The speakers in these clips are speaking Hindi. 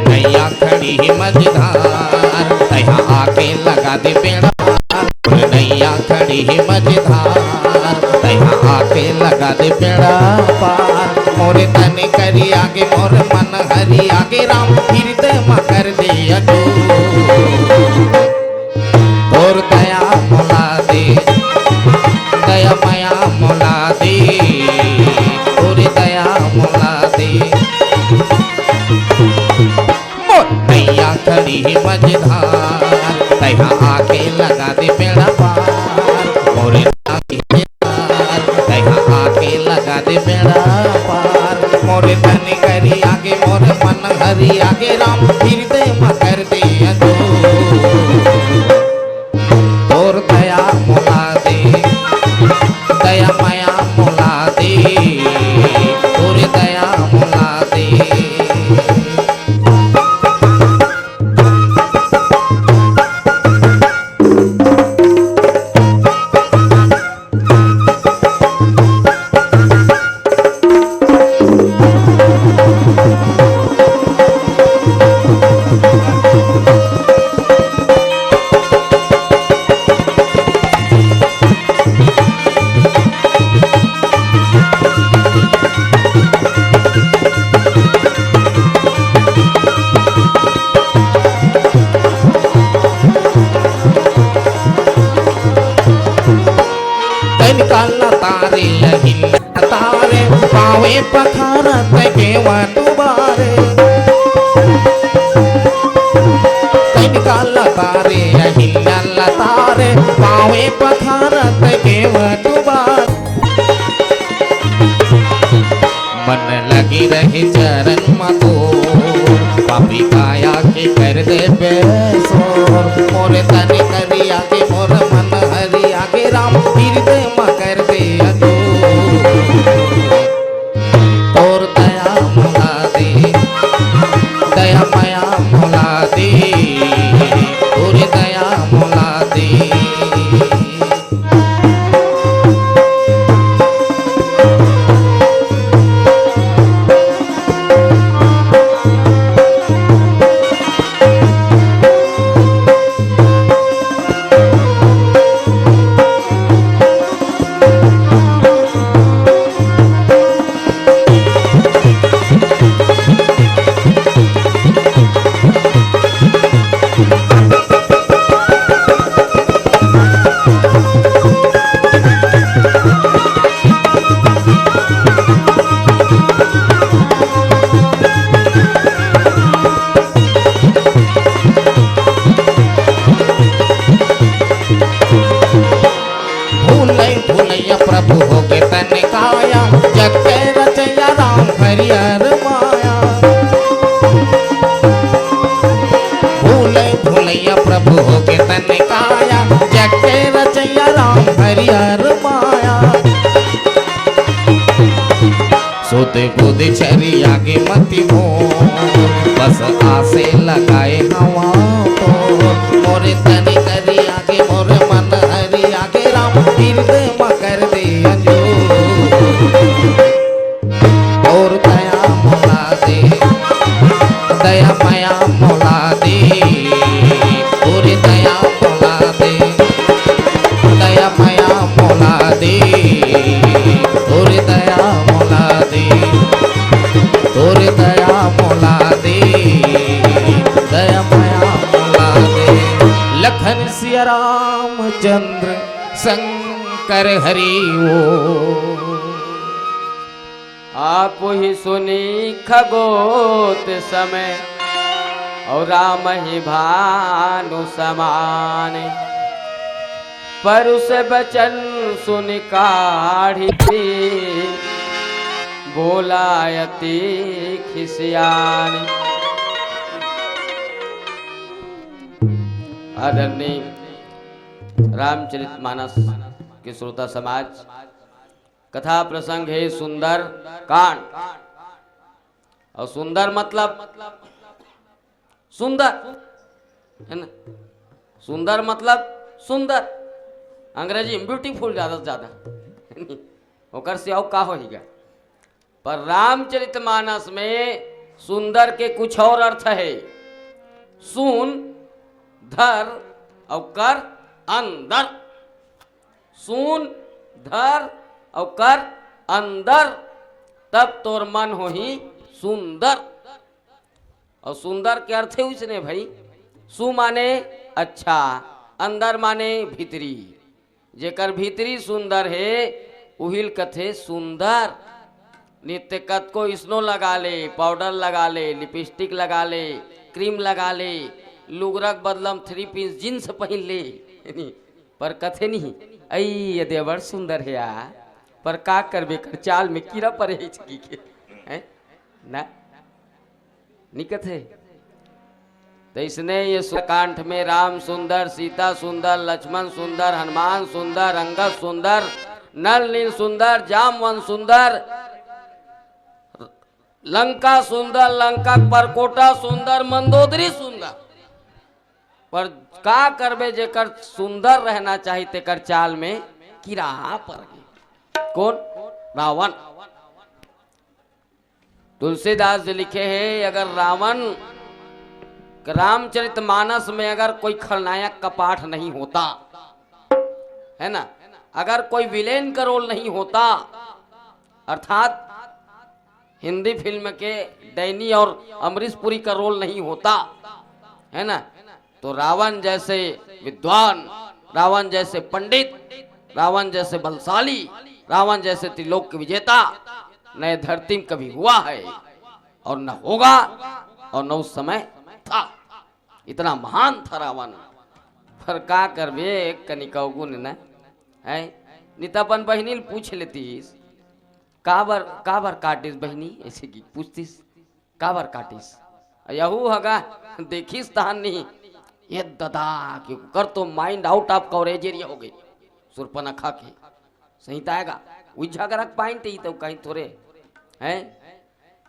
नैया खड़ी मझधार तैहा आके लगा दे बेड़ा पार। नैया खड़ी मझधार तैहा आके लगा दे बेड़ा पार। मोरे तन करी आगे मोर मन हरि आगे राम हृदय मकर दे अजो और दया मोला दे दया माया मोला दे और दया मोला दे। नैया खड़ी मझधार तैहा आके लगा दे बेड़ा पार। मोरे तैहा आके लगा दे बेड़ा पार। मोरे तन करी आगे मोर मन हरि आगे राम हृदय मकर दे अजो और दया मोला दे दया माया मोला दे और दया मोला दे। तारे पावे पखारत केवा दुबारे काला तारे हिल्ला तारे पावे पखारत केवा दुबार। मन लगी रही चरण मतो पापी काया के कर दे बेसोर। मोरे तन करी आगे मोर मन हरि आगे राम हृदय मकर दे अजो और दया मोला दे दया माया मोला दे और दया मोला दे। प्रभु हो के तन काया जग के रचया राम हरिहर माया। भूले भूलैया प्रभु हो के तन काया जग के रचया राम हरिहर माया। सोते बुध छरी आगे मति मोर बस आसे लगाए हवा तो। मोरे तन करी आगे मोर मन हरि आगे राम हृदय मकर दे अजो और दया मोला दे दया माया मोला दे और दया मोला दे दया माया मोला दे और दया मोला दे और दया मोला दे दया माया मोला दे। लखन सिया रामचंद्र शंकर हरि ओ। आप ही सुनी खगोत समय और राम ही भानु समान। पर उस बचन सुन काढ़ी बोलायती खिसियान। आदरणीय रामचरितमानस के श्रोता समाज, कथा प्रसंग है सुंदर कांड। और सुंदर मतलब सुंदर है ना, सुंदर मतलब सुंदर, अंग्रेजी में ब्यूटीफुल ज्यादा से ज्यादा होकर से और का होगा। पर रामचरितमानस में सुंदर के कुछ और अर्थ है। सुन धर और कर अंदर, सुन धर और कर अंदर, तब तोर मन हो ही सुंदर। और सुंदर के अर्थ है उसने भाई, सु माने अच्छा, अंदर माने भीतरी, जेकर भीतरी सुंदर है उहिल कथे सुंदर। नित्य कत को स्नो लगा ले, पाउडर लगा ले, लिपस्टिक लगा ले, क्रीम लगा ले, लुगरक बदलम 3 पीस जींस पहन ले, पर कथे नहीं ऐ ये देवर सुंदर है यार, पर का करबे कर चाल में कीड़ा पड़े के हैं ना निकत है। तो इसने ये सुकांठ में राम सुंदर, सीता सुंदर, लक्ष्मण सुंदर, हनुमान सुंदर, अंगद सुंदर, नल नील सुंदर, जामवन सुंदर, लंका सुंदर, लंका परकोटा सुंदर, मंदोदरी सुंदर, पर का करबे जेकर सुंदर रहना चाहिए तेकर चाल में कीड़ा पड़ गई। कौन? रावण। तुलसीदास जी लिखे हैं अगर रावण रामचरितमानस में अगर कोई खलनायक का पाठ नहीं होता है ना, अगर कोई विलेन का रोल नहीं होता, अर्थात हिंदी फिल्म के डैनी और अमरीश पुरी का रोल नहीं होता है ना, तो रावण जैसे विद्वान, रावण जैसे पंडित, रावण जैसे बलशाली, रावण जैसे त्रिलोक के विजेता न धरती में कभी हुआ है और न होगा और न उस समय था। इतना महान था रावण। पर का करबे कनिका गुण न है। नितापन बहनी पूछ लेतीस काबर काटिस बहनी, ऐसे की पूछतीस काबर काटिस, यहू हगा देखिस तहान नहीं ये दादा क्यों कर तो mind out of coverage area हो गई सुरपना खा के सही ताएगा उज्झा करक पाइन तो कहीं थोड़े हैं।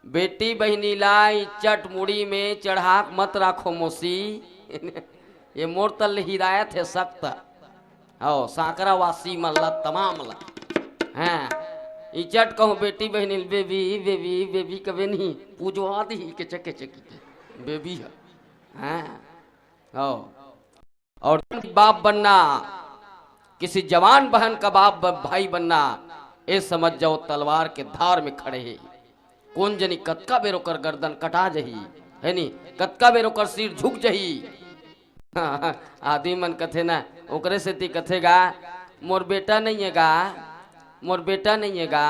बेटी बहनी लाई चट मुड़ी में चढ़ाक मत राखो मोसी ये मोर तल हिदायत है सख्त हो साकरा वासी मल्ला तमाम ला हैं। इचट कहूँ बेटी बहनी बेबी बेबी बेबी कभी नहीं पूजवा दी के चके चकी बेबी है हैं। और बाप बनना, किसी जवान बहन का बाप भाई बनना, ये समझ जाओ तलवार के धार में खड़े है। कौन जनी कतका बेरो कर गर्दन कटा जही है नी, कतका बेरो कर सिर झुक जही। आदमी मन कथे ना ओकरे से ती कथेगा मोर बेटा नहीं है गा, मोर बेटा नहीं है गा,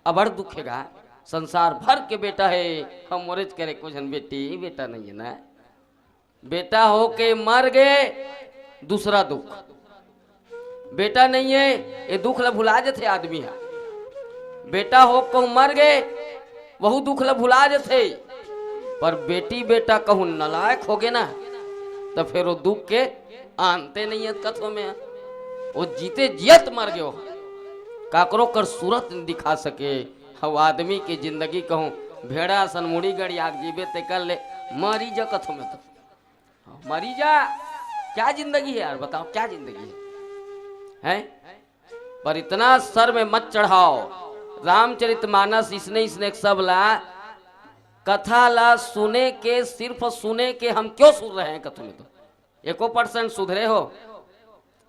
अबड़ दुखेगा संसार भर के बेटा है, हम मोरेज करे कुछ बेटी बेटा नहीं है ना। बेटा हो के मर गए दूसरा दुख, बेटा नहीं है ये दुख ला भुला जाते आदमी है। बेटा हो कहूँ मर गए वहू दुख ला भुला जाते, पर बेटी बेटा कहूँ नलायक हो गए ना तो फिर वो दुख के आनते नहीं है कथों में। वो जीते जियत मर गयो काकरो कर सूरत दिखा सके। हम आदमी की जिंदगी कहूँ भेड़ा सन मुड़ी गड़ी आग जीवे ते कर ले मरी जा कथों में, तो मरी जा क्या जिंदगी है यार, बताओ क्या जिंदगी है। पर इतना सर में मत चढ़ाओ। रामचरितमानस इसने सब ला कथा ला सुने के, सिर्फ सुने के हम क्यों सुन रहे हैं कथों में, तो 1% सुधरे हो।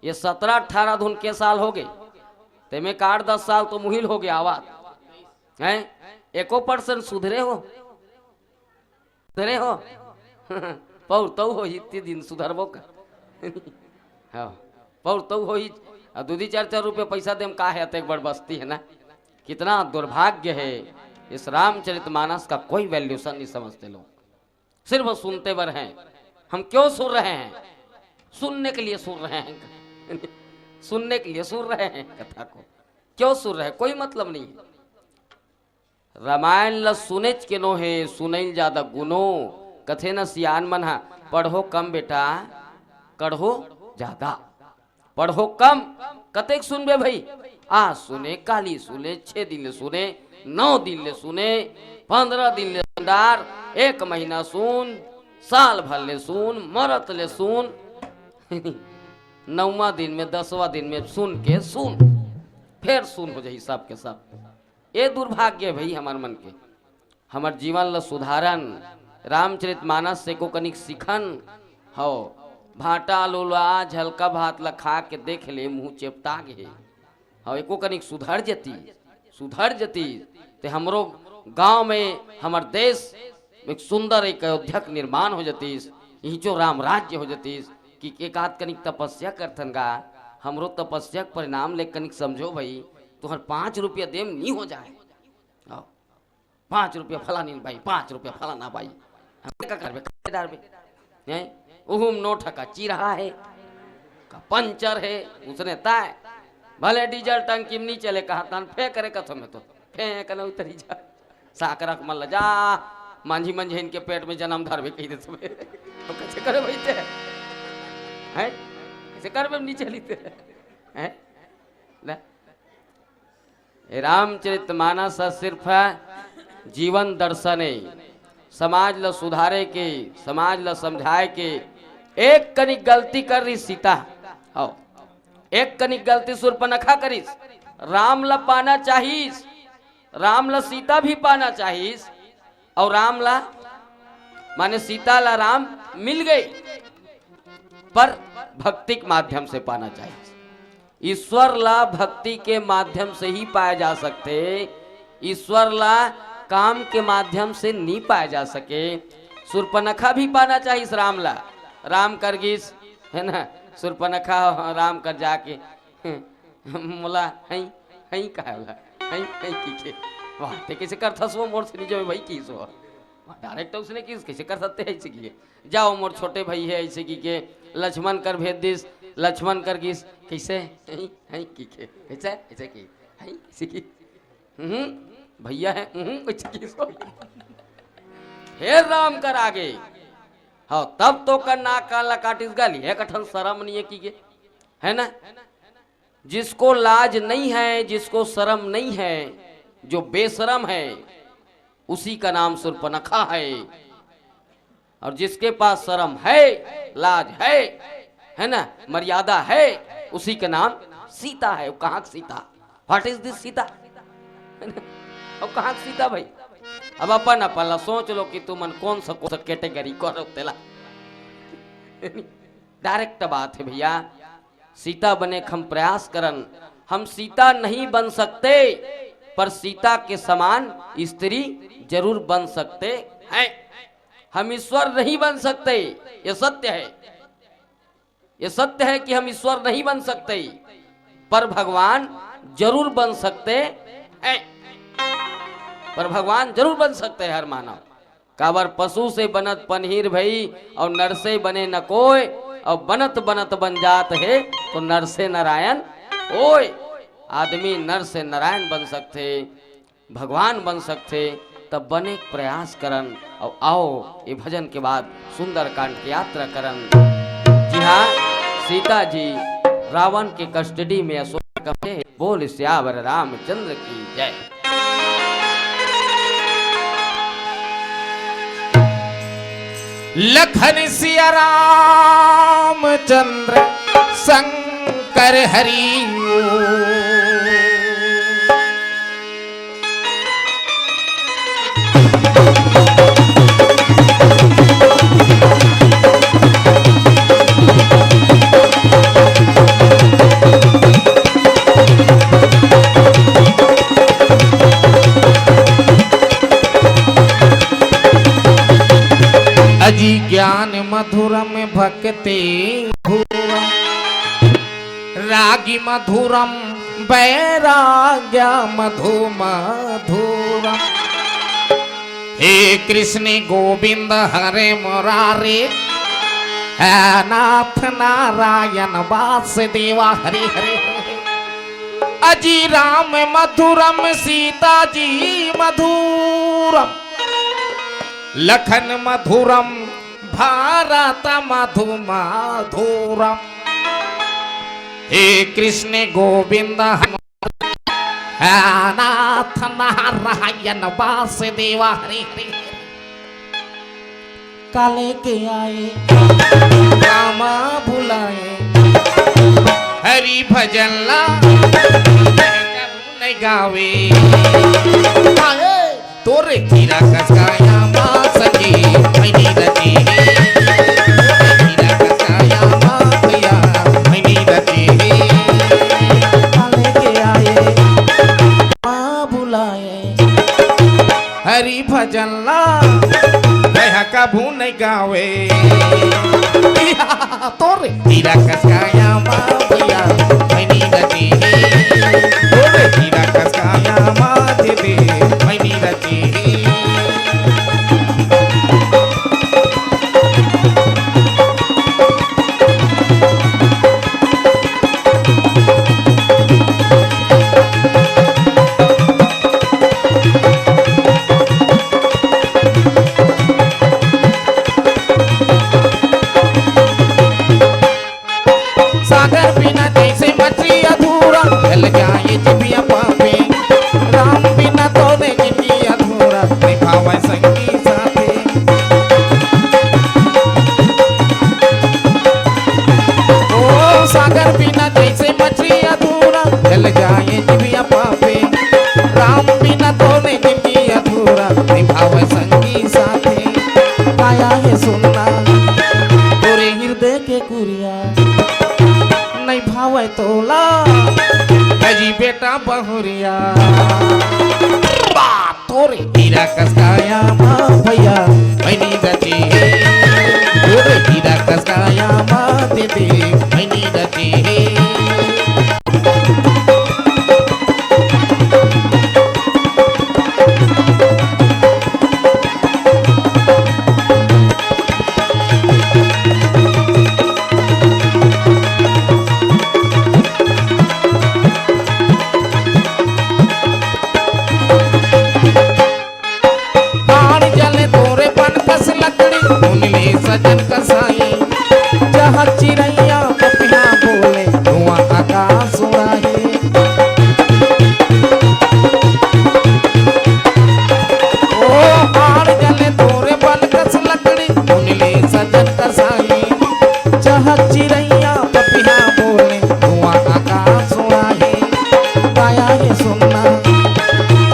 ये 17-18 धुन के साल हो गए तेमें 8-10 साल तो मुहिल हो गया आवाज है। 1% सुधरे हो सुधरे हो पौर तो हो इतने दिन सुधरबो कर हाँ पौर तो हो ही 2-4 रुपये पैसा देम का है एक बड़ बस्ती है ना। कितना दुर्भाग्य है, इस रामचरितमानस का कोई वैल्यूशन नहीं समझते लोग, सिर्फ सुनते बर हैं। हम क्यों सुन रहे हैं? सुनने के लिए सुन रहे हैं सुनने के लिए सुन रहे हैं कथा को, क्यों सुन रहे हैं कोई मतलब नहीं है। रामायण ल सुनेच के नो है सुनैल ज्यादा गुनो, कथे न सियान मन हा पढ़ो कम बेटा कढ़ो ज्यादा। पढ़ो कम कतेक सुनबे भाई, आ सुने काली सुने 6 दिन ले सुने 9 दिन ले सुने 15 दिन ले सुनदार 1 महीना सुन साल भर ले सुन मरत ले सुन 9वां दिन में 10वां दिन में सुन के सुन फिर सुन हो जाए सब के सब। ये दुर्भाग्य है भाई हमारे मन के। हमार जीवन ल सुधारन, रामचरितमानस से को कनिक सीखन हो। भाटा लोला झलका भात ला खा के देख ले, मुंह चेपटा गे हो, एको कनिक सुधर जती ते हमरो गांव में हमार देश एक सुंदर एक अयोध्या के निर्माण हो जतीस, यही जो राम राज्य हो जतीस। कि एक आध कनिक तपस्या करथन गा, हमरो तपस्या के परिणाम ले कनिक समझो भाई, तुहर 5 रुपया देम नहीं हो जाए। 5 रुपया फला नहीं भाई, 5 रुपया फला ना भाई, हम क्या करबे डारबे हैं। उहुम नोट का चीरा है का पंचर है, उसने ताय भले डीजल टंकी में नहीं चले, कहा तान फेंक करे कथो में तो फेंक न उतरी जा, साकरक मन जा मांझी मंझे इनके पेट में जन्म धरबे कही दे तुम्हें तो कैसे करे भाई ते हैं, कैसे करबे नहीं चली ते हैं। रामचरितमानस सिर्फ जीवन दर्शन है, समाज ल सुधारे के, समाज ल समझाए के। एक कनिक गलती कर रही सीता, आओ एक कनिक गलती शूर्पणखा करीस, राम ला पाना चाहिस, राम ला सीता भी पाना चाहिस, और राम ला माने सीता ला राम मिल गई, पर भक्ति के माध्यम से पाना चाहिए। ईश्वर ला भक्ति के माध्यम से ही पाया जा सकते, ईश्वर ला काम के माध्यम से नहीं पाया जा सके। शूर्पणखा भी पाना चाहिए इस राम ला, राम कर गिस है ना, शूर्पणखा राम कर जाके मोला हई हई कहा हई हई की वाह ते कैसे कर था सो मोर से नहीं भाई की सो डायरेक्ट उसने किस कैसे कर सकते हैं ऐसे की, जाओ मोर छोटे भाई है ऐसे की के लक्ष्मण कर भेज दिस, लक्ष्मण कर गिस कैसे हई हई की के कैसे ऐसे की हई ऐसे की भैया है ऐसे की सो हे राम कर आगे हाँ तब तो कर नाक काला काटिस गाली है, कठन शर्म नहीं है की है ना। जिसको लाज नहीं है, जिसको शर्म नहीं है, जो बेशरम है, उसी का नाम शूर्पणखा है। और जिसके पास शर्म है, लाज है ना, मर्यादा है, उसी का नाम सीता है। कहाँ Sita, what is this Sita, अब कहाँ सीता भाई। अब अपन अपन सोच लो कि तुम कौन सा कैटेगरी करो तेला डायरेक्ट बात है भैया। सीता बने हम प्रयास करन, हम सीता नहीं बन सकते, पर सीता के समान स्त्री जरूर बन सकते हैं। हम ईश्वर नहीं बन सकते, ये सत्य है, ये सत्य है कि हम ईश्वर नहीं बन सकते, पर भगवान जरूर बन सकते हैं, पर भगवान जरूर बन सकते हैं हर मानव। काबर पशु से बनत पनहीर भई, और नर से बने न कोई, और बनत बनत बन जात है तो नर से नारायण ओए। आदमी नर से नारायण बन सकते, भगवान बन सकते, तब बने प्रयास करन। और आओ ये भजन के बाद सुंदर कांड की यात्रा करन। जी हाँ, सीता जी रावण के कस्टडी में अशोक में, बोल सियावर रामचंद्र की जय। लखन सिया रामचंद्र शंकर हरि अजी ज्ञान मधुरम भक्ति रागी मधुरम वैराग्य मधु मधुरम। हे कृष्ण गोविंद हरे मुरारे, हे नाथ नारायण वासुदेवा हरे हरे। अजी राम मधुरम सीता जी मधुरम, लखन मधुरम भारत मधु मधुरम। हे कृष्ण गोविंद नाथ नारायण वासुदेवा हरे हरे। काले के आए रामा भुलाए, हरि भजन ला नहीं गावे। तोरे हीरा कसकाया माँ सखी मैनी रची हीरा कसकाया माँ भैया मैनी रची लेके आए माँ बुलाए हरि भजन ला कहा कभू नहीं गावे तोरे हीरा कसकाया माँ भैया मैनी रची तोरे हीरा कसकाया माँ दीदी मैनी रची सागर बिना जैसे मछली अधूरा जल जाए जिबिया पापे राम बिना तो ने जिंदगी अधूरा निभावे संगी साथे ओ सागर बिना जैसे मछली अधूरा जल जाए जिबिया पापे राम बिना तो ने जिंदगी अधूरा निभावे संगी साथे आया है सुनना तोरे हृदय के कुरिया नहीं भावे तोला कजी बेटा बहुरिया तोरे हीरा कसकाया माँ भैया मैनी रची तोरे हीरा कसकाया माँ दीदी मैनी रची सजन कसाई जहाँ चिड़ैया पपिया बोले धुआं आकाश उड़ाए ओ हार जले तोरे बन कस लकड़ी उनले सजन कसाई जहाँ चिड़ैया पपिया बोले धुआं आकाश उड़ाए आया है सुनना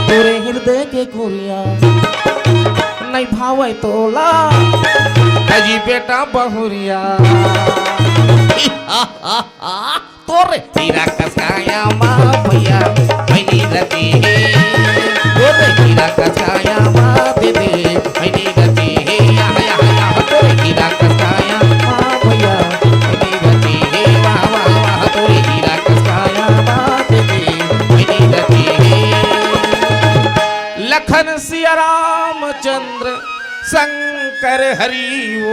तोरे हृदय के कुरिया नहीं भावे तोला कजी बेटा बहुरिया तोरे हीरा कसकाया माँ भैया मैनी रची तोरे हीरा कसकाया माँ दीदी मैनी रची तोरे हीरा कसकाया माँ भैया मैनी रची वाह वाह वाह तोरे हीरा कसकाया माँ दीदी मैनी रची लखन सिया रामचंद्र शंकर हरि वो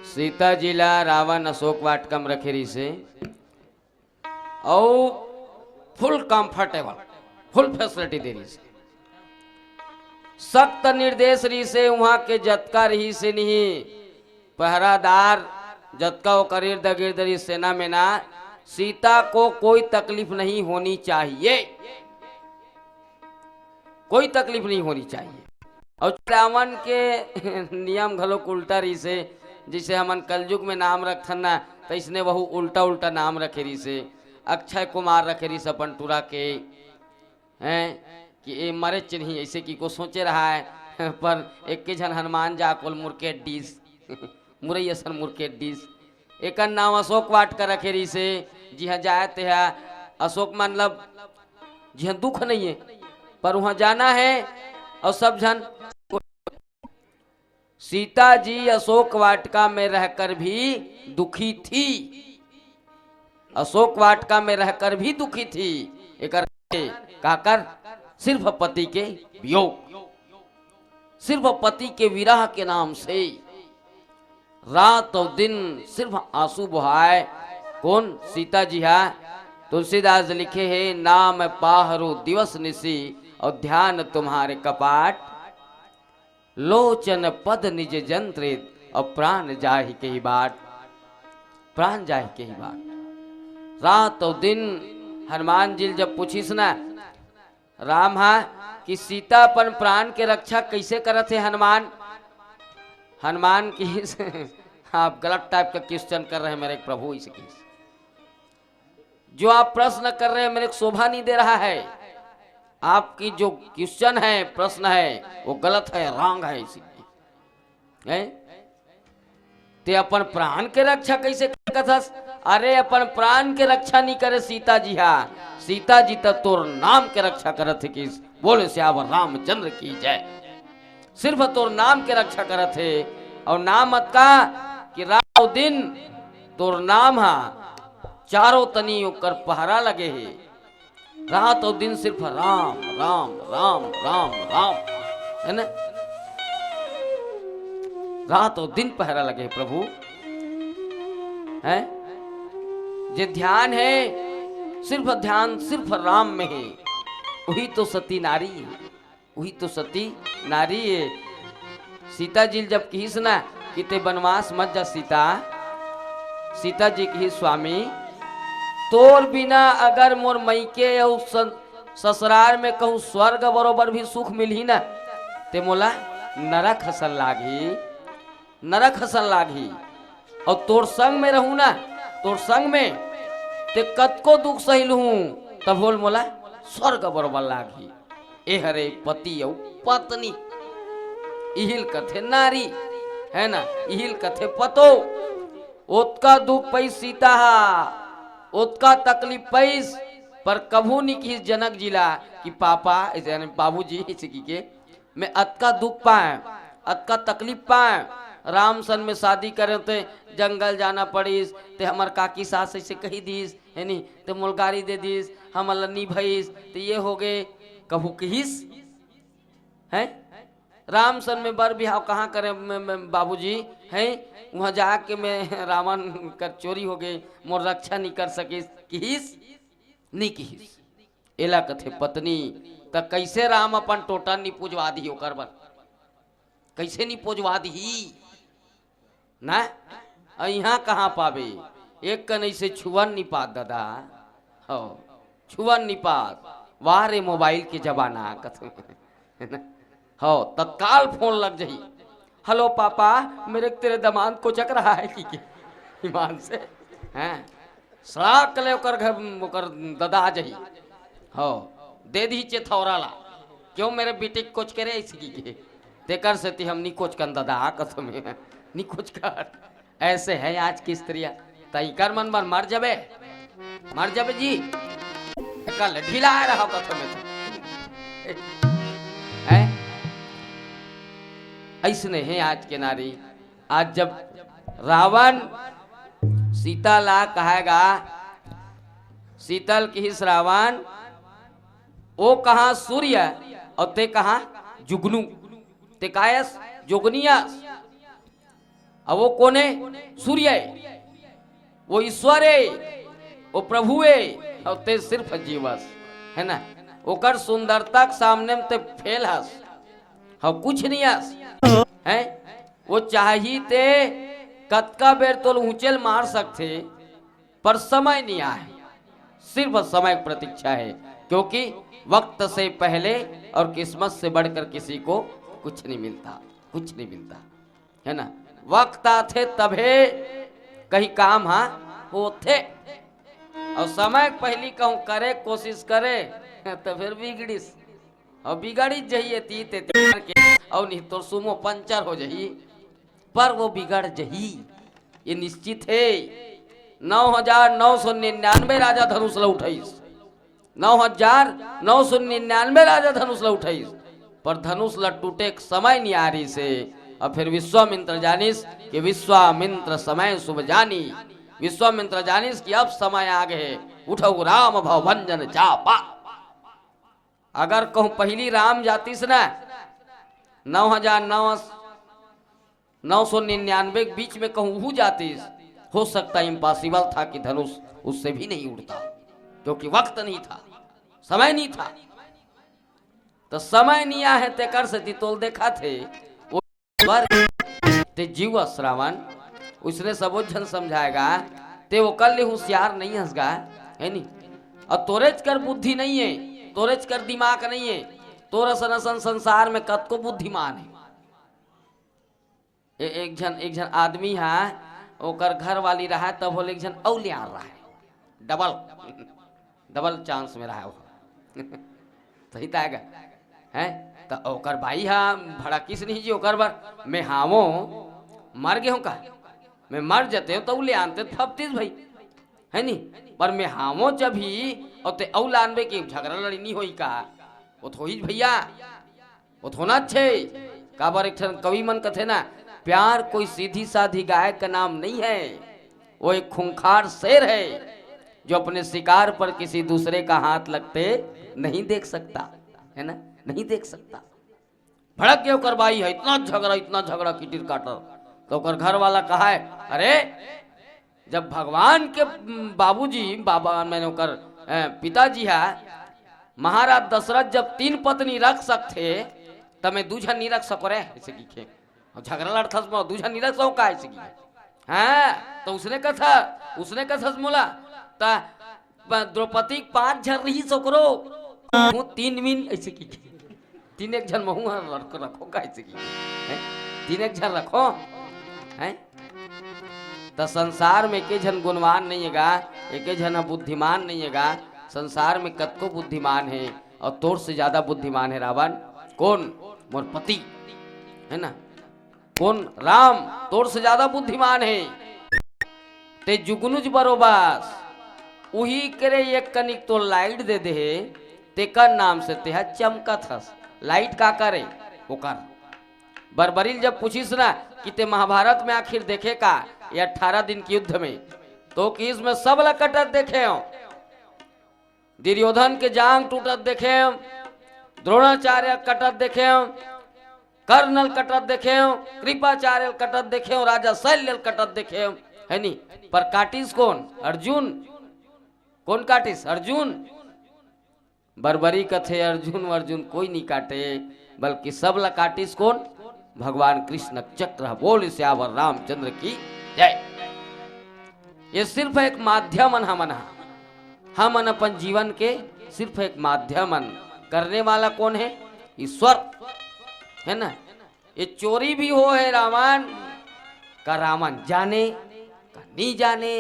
सीता जिला रावण अशोक वाटकम रखेरी से और फुल कंफर्टेबल फुल फैसिलिटी दे रही से सख्त निर्देश रही से वहां के जतका रही से नहीं पहरादार जतका वो करीर दगिरदरी सेना में ना सीता को कोई तकलीफ नहीं होनी चाहिए कोई तकलीफ नहीं होनी चाहिए और रावण के नियम घलोक उल्टा रही से जिसे हमन कलयुग में नाम रखन ना तो इसने वह उल्टा उल्टा नाम रखे रही से अक्षय कुमार रखे रही से पंटूरा के हैं कि ये मरे चिन्ही ऐसे की को सोचे रहा है पर एक के जन हनुमान जाकोल मुर्केट डिस मुरैसन मुर्केट डिस एक नाम अशोक वाटकर रखे रही से जी हाँ जाते हैं अशोक मतलब जी हाँ दुख नहीं है पर वहां जाना है और सब जन सीता जी अशोक वाटिका में रहकर भी दुखी थी अशोक वाटिका में रहकर भी दुखी थी एक कहकर सिर्फ पति के वियोग सिर्फ पति के विरह के नाम से रात और दिन सिर्फ आंसू बहाए कौन सीता जी है तुलसीदास लिखे हैं नाम पाहरो दिवस निसी और ध्यान तुम्हारे कपाट लोचन पद निज जंत्रित और प्राण जाहि के ही बाट प्राण जाहि के ही बाट रात और दिन हनुमान जी जब पूछिस ना राम हा कि सीता अपन प्राण के रक्षा कैसे करत है हनुमान की आप गलत टाइप का क्वेश्चन कर रहे हैं मेरे प्रभु इसकी जो आप प्रश्न कर रहे हैं मेरे को शोभा नहीं दे रहा है आपकी जो क्वेश्चन है, प्रश्न है, वो गलत है, रॉन्ग है। इसी है ते अपन प्राण के रक्षा कैसे कथस? अरे अपन प्राण के रक्षा नहीं करे सीता जी, हाँ सीता जी तो तोर नाम के रक्षा करत है। कि बोले श्यावर रामचंद्र की जय। सिर्फ तोर नाम के रक्षा करत है। और नाम मत का कि रात दिन तोर नाम हा चारों तनी ओकर पहरा लगे है। रात और दिन सिर्फ राम राम राम राम राम, है ना? रात और दिन पहरा लगे प्रभु है। जे ध्यान है, सिर्फ ध्यान सिर्फ राम में है। वही तो सती नारी है, वही तो सती नारी है। सीता जी जब कहीस ना कि ते बनवास मत जा सीता, सीता जी की स्वामी तोर बिना अगर मोर मैके या ससुराल में कहूँ स्वर्ग बरोबर भी सुख मिली ना, ते मोला नरक हसन लागी, नरक हसन लागी। और तोर संग में रहूं ना, तोर संग में ते कत को दुख सहिल हूं, तब बोल मोला स्वर्ग बरोबर लागी। ए हरे पति और पत्नी इहिल कथे नारी, है ना? इहिल कथे पतो। ओतका दुख पैस सीता हा, ओतका तकलीफ पैस, पर कभू नहीं की जनक जिला कि पापा ऐसे बाबूजी ऐसे की के मैं अतका दुख पाए, अतका तकलीफ पाए। राम सन में शादी करे थे जंगल जाना पड़ीस, ते हमार काकी सास ऐसे कही दीस, है नी? ते मुलगारी दे दीस, हम लन्नी भईस, ते ये हो गए कभू कहीस है। राम सन में बर बिहाव कहाँ करे बाबूजी है? वहाँ जाके मैं रावण कर चोरी हो गई, मोर रक्षा नहीं कर सकिस, किहिस नहीं किहिस। एला कथे पत्नी त कैसे राम अपन टोटा नहीं पूजवा दी ओकर बर, कैसे नहीं पूजवा दी ना? यहाँ कहाँ पावे? एक कन ऐसे छुअन नहीं पात दादा, हो छुअन नहीं पात। वाह रे मोबाइल के जमाना कथे ना? हो तत्काल फोन लग जाही, हेलो पापा मेरे तेरे दामाद को चक रहा है कि ईमान से हैं सड़ाक ले ओकर घर ओकर दादा आ जाही। हो दे दी चेथौरा ला, क्यों मेरे बेटे कोच करे ऐसी की देकर से ती हम नी कोच कर दादा कसम में नी कोच कर। ऐसे है आज की स्त्रियां, तई कर मन मन मर जाबे, मर जाबे जी। कल ढीला रहा कसम में है। ऐसने है आज के नारी। आज जब रावण सीता ला कहेगा, शीतल की रावण, वो कहा सूर्य और ते कहा जुगनू, ते कायस जोगनियास। अब वो कौन है? सूर्य, वो ईश्वर है, वो प्रभु है, और ते सिर्फ जीवस, है ना? ओकर सुंदरता के सामने में ते फेल हस, हाँ कुछ नहीं हस है। वो चाहिए ते कतका बेर तो ऊंचेल मार सकते, पर समय नहीं आए, सिर्फ समय की प्रतीक्षा है। क्योंकि वक्त से पहले और किस्मत से बढ़कर किसी को कुछ नहीं मिलता, कुछ नहीं मिलता, है ना? वक्त आते तभे कहीं काम हाँ होते, और समय पहली कहूँ करे कोशिश करे तो फिर बिगड़ीस, और बिगड़ी जही तीते के, और नहीं तो सुमो पंचर हो जही, पर वो बिगड़ जही, ये निश्चित है। 9,999 राजा धनुष ल उठाईस, 9,999 राजा धनुष ल उठाईस, पर धनुष ल टूटे समय नहीं आ रही से। और फिर विश्वामित्र जानिस कि विश्वामित्र समय शुभ जानी, विश्वामित्र जानिस कि अब समय आ गए, उठो राम भव भंजन चापा। अगर कहूं पहली राम जातीस ना 9,999 के बीच में कहूं वो जातीस, हो सकता इम्पॉसिबल था कि धनुष उससे भी नहीं उड़ता, क्योंकि वक्त नहीं था, समय नहीं था। तो समय नहीं आए ते कर सती तोल देखा थे वो ते जीव श्रावण, उसने सबो जन समझाएगा ते वो कल होशियार नहीं हंसगा, है नहीं? और तोरेज कर बुद्धि नहीं है, तोरेज कर दिमाग नहीं है, तोरा सनासन संसार में कत को बुद्धिमान है। एक जन आदमी है, ओकर घर वाली रहा है, तब बोले एक जन औलियार रहा है, डबल चांस में रहा है वो सही ताएगा हैं तो ओकर भाई हा भड़ा किस नहीं जी ओकर बार मैं हावो मर गए हूँ का मैं मर जाते हो तो ले आनते फपतीस भाई है नी पर मैं हावो जब ही और ते औ लानबे की झगड़ा लड़ी नहीं होई का वो थोड़ी भैया वो थोना अच्छे का बार एक कवि मन कथे ना प्यार कोई सीधी साधी गाय का नाम नहीं है वो एक खूंखार शेर है जो अपने शिकार पर किसी दूसरे का हाथ लगते नहीं देख सकता है ना नहीं देख सकता भड़क के ओकर बाई है इतना झगड़ा किटिर काटर तो ओकर घर वाला कहा है अरे जब भगवान के बाबूजी बाबा मैंने ओकर पिताजी है महाराज दशरथ जब 3 पत्नी रख सकते तब मैं दूझा नहीं रख सको रे ऐसे की खे झगड़ा लड़थस में दूझा नहीं रख सको का ऐसे की हाँ तो उसने कथा मोला ता द्रौपदी 5 झर रही सोकरो 3 मिन ऐसे की 3 एक झन महू रखो का ऐसे की 3 एक झन रखो हैं तो संसार में के झन गुणवान नहीं हैगा एक झन बुद्धिमान नहीं हैगा संसार में कतको बुद्धिमान है और तोर से ज्यादा बुद्धिमान है रावण कौन मोर पति है ना कौन राम तोर से ज्यादा बुद्धिमान है ते जुगनुज बरोबास उही करे एक कनिक तो लाइट दे दे ते कर नाम से ते चमकत हस लाइट का करे वो कर बरबरील जब पूछिस ना कि ते महाभारत में आखिर देखे का ये 18 दिन के युद्ध में तो कि इसमें सब लकटत देखे हो दुर्योधन के जांग टूटत देखे हो द्रोणाचार्य कटत देखे हो कर्नल कटत देखे हो कृपाचार्य कटत देखे हो राजा शैल्य कटत देखे हो है नी पर काटिस कौन अर्जुन कौन काटिस अर्जुन बरबरी कथे अर्जुन कोई नहीं काटे बल्कि सब ला काटिस कौन भगवान कृष्ण चक्र बोल श्यावर रामचंद्र की जय। ये सिर्फ एक माध्यमन हमन अपन जीवन के सिर्फ एक माध्यमन करने वाला कौन है ईश्वर है ना। ये चोरी भी हो है रावण का रावण जाने का नहीं जाने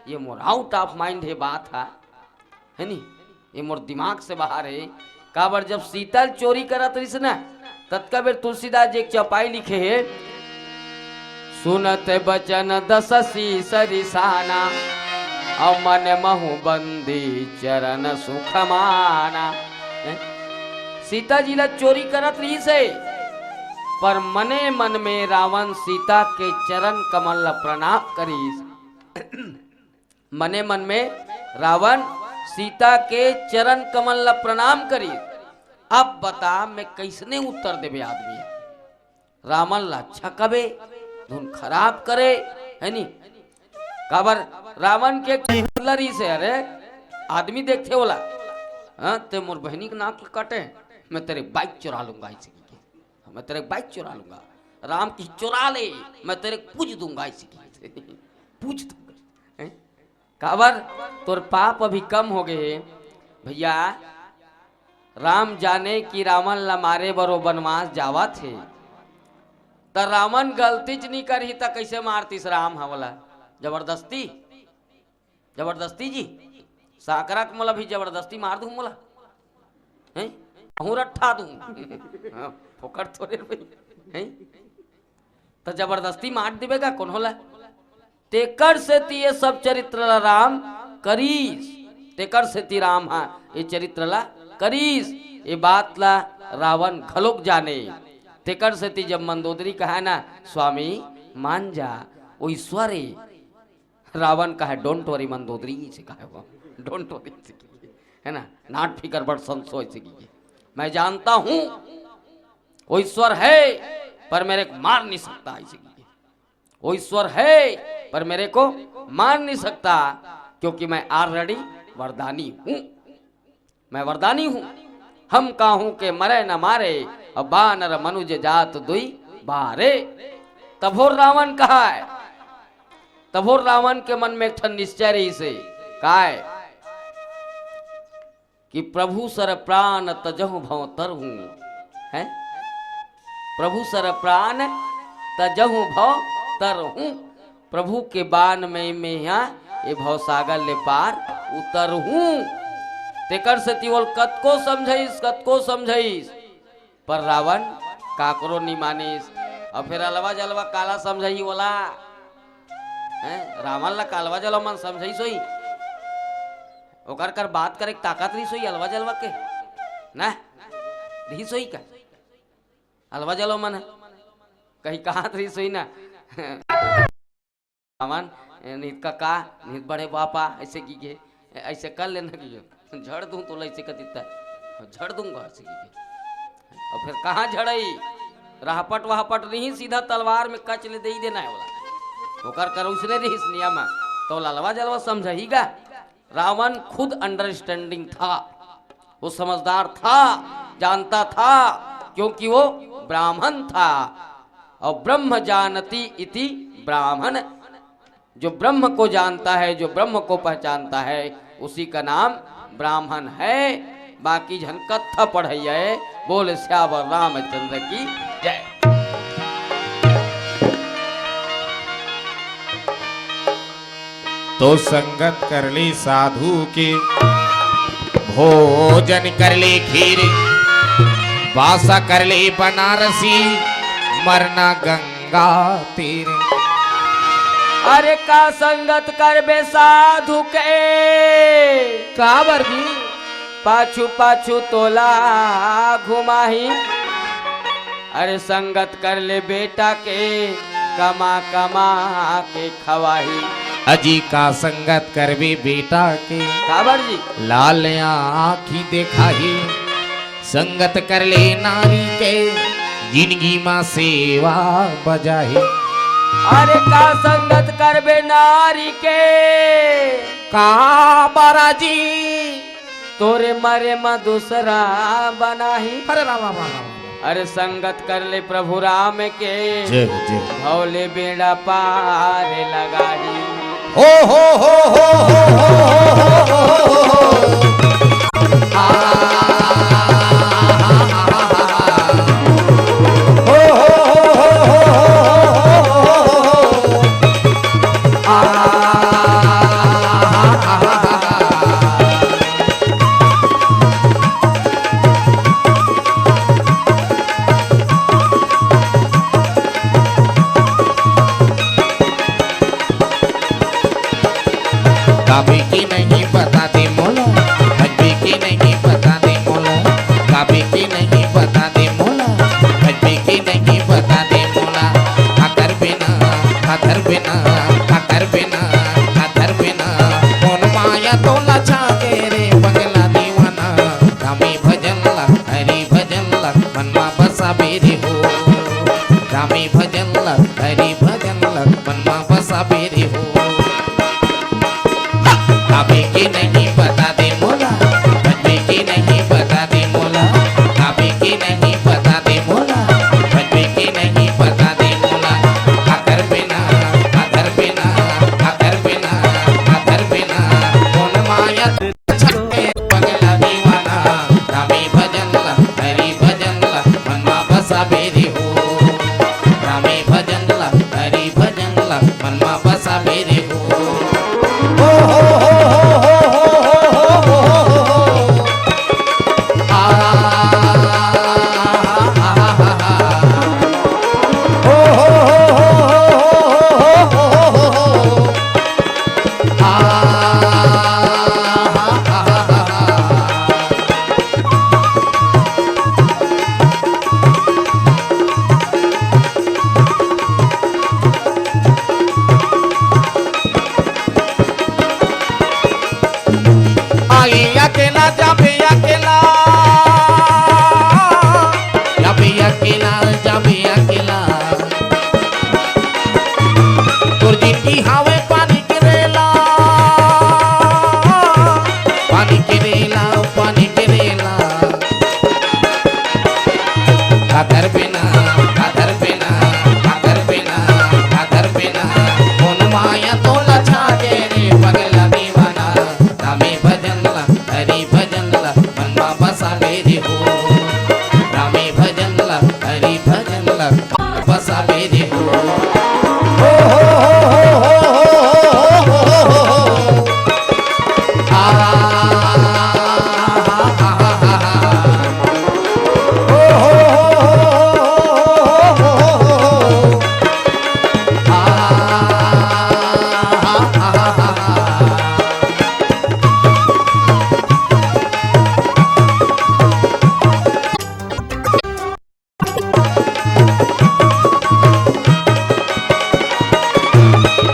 ये मोर आउट ऑफ माइंड है बात है नी ये मोर दिमाग से बाहर है काबर जब सीतल चोरी करत रही ना तत्का बेर तुलसीदास जी एक चौपाई लिखे है सुनत बचन दससी सरिसाना और मन महु बंदी चरण सुख माना। सीता जी ला चोरी करत रही से पर मने मन में रावण सीता के चरण कमल ला प्रणाम करी मने मन में रावण सीता के चरण कमल ला प्रणाम करी। अब बता मैं कैसने उत्तर देवे आदमी रावण ला अच्छा कबे धुन खराब करे है नी काबर रावण के लरी से अरे आदमी देखते बोला हाँ ते मोर बहनी के नाक काटे मैं तेरे बाइक चुरा लूंगा इसी की मैं तेरे बाइक चुरा लूंगा राम की चुरा ले मैं तेरे पूछ दूंगा इसी की पूछ दूंगा काबर तोर पाप अभी कम हो गए भैया राम जाने कि रावण ला मारे बरो बनवास जावा थे त रावण गलती च नहीं करी त कैसे मारतीस राम हवला जबरदस्ती जी साकरा के मोला भी जबरदस्ती मार दूं मोला हैं हूं रट्ठा दूं फोकट थोड़े हैं तो जबरदस्ती मार देबे का कौन होला तेकर से ती ये सब चरित्र ला राम करीस तेकर से ती राम हाँ ये चरित्र ला करीस ये बात ला रावण खलोक जाने तेकर से ती जब मंदोदरी कहा ना स्वामी मान जा वो ईश्वर रावण का है डोंट वरी मंदोदरी से कहा वो डोंट वरी है ना नाट फिकर बड़ संसो से मैं जानता हूं वो ईश्वर है पर मेरे को मार नहीं सकता इसे वो ईश्वर है पर मेरे को मार नहीं सकता क्योंकि मैं ऑलरेडी वरदानी हूं मैं वरदानी हूं हम काहू के मरे न मारे और बानर मनुज जात दुई बारे तभोर रावण कहा है तभोर रावण के मन में एक निश्चय रही से कहा है कि प्रभु सर प्राण तजहु भव तरहूं है प्रभु सर प्राण तजहु भव तरहूं प्रभु के बान में मैं यहाँ ये भवसागर ले पार उतर हूं तेकर से तिवल कत को समझाइस पर रावण काकरो नहीं मानिस और फिर अलवा जलवा काला समझाई वाला रावण ला कालवा जलवा मन समझाई सोई ओकर कर बात करे ताकत नहीं सोई अलवा जलवा के ना रही सोई का अलवा जलवा मन कहीं कहा रही सोई ना रावण नित का नित बड़े बापा ऐसे की के ऐसे कर लेना की झड़ दूं तो ऐसे कतिता झड़ दूंगा ऐसे की के और फिर कहाँ झड़ई राहपट वाहपट नहीं सीधा तलवार में कच ले दे ही देना है बोला ओकर कर उसने रही नियम तो ललवा जलवा समझेगा रावण खुद अंडरस्टैंडिंग था वो समझदार था जानता था क्योंकि वो ब्राह्मण था और ब्रह्म जानती इति ब्राह्मण जो ब्रह्म को जानता है जो ब्रह्म को पहचानता है उसी का नाम ब्राह्मण है बाकी झन कथा पढ़ैया बोले श्यावर रामचंद्र की जय। तो संगत कर ली साधु के भोजन कर ली खीर वासा कर ली बनारसी मरना गंगा तीर। अरे का संगत कर बे साधु के काबर भी पाछू पाछू तोला घुमाही अरे संगत कर ले बेटा के कमा कमा के खवाही। अजी का संगत कर भी बेटा के काबर जी लाल आँखी देखाही संगत कर ले नारी के जिंदगी माँ सेवा बजाही। अरे का संगत कर बे नारी के का बाराजी तोरे मरे म दूसरा बनाही। अरे राम राम राम अरे संगत कर ले प्रभु राम के जय जय भौले बेड़ा पार लगाही। हो हो हो हो हो काबी की नहीं बता दे मोला हजबी की नहीं बता दे मोला काबी की नहीं बता दे मोला हजबी की नहीं बता दे मोला खाकर बिना खाकर बिना खाकर बिना खाकर बिना कौन माया तोला छागे रे बगला दीवाना रामी भजन ला हरि भजन ला मनमा बसा बेरे हो रामी भजन ला हरि भजन ला मनमा बसा बेरे हो। काबे की नहीं बता दे मोला बजबे की नहीं बता दे मोला काबे की नहीं बता दे मोला बजबे की नहीं बता दे मोला खाकर बिना खाकर बिना खाकर बिना खाकर बिना कौन माया छके पगला दीवाना रामी भजन ला हरि भजन ला मनमा बसा बेरे हो रामी भजन ला हरि भजन ला मनमा बसा बेरे हो।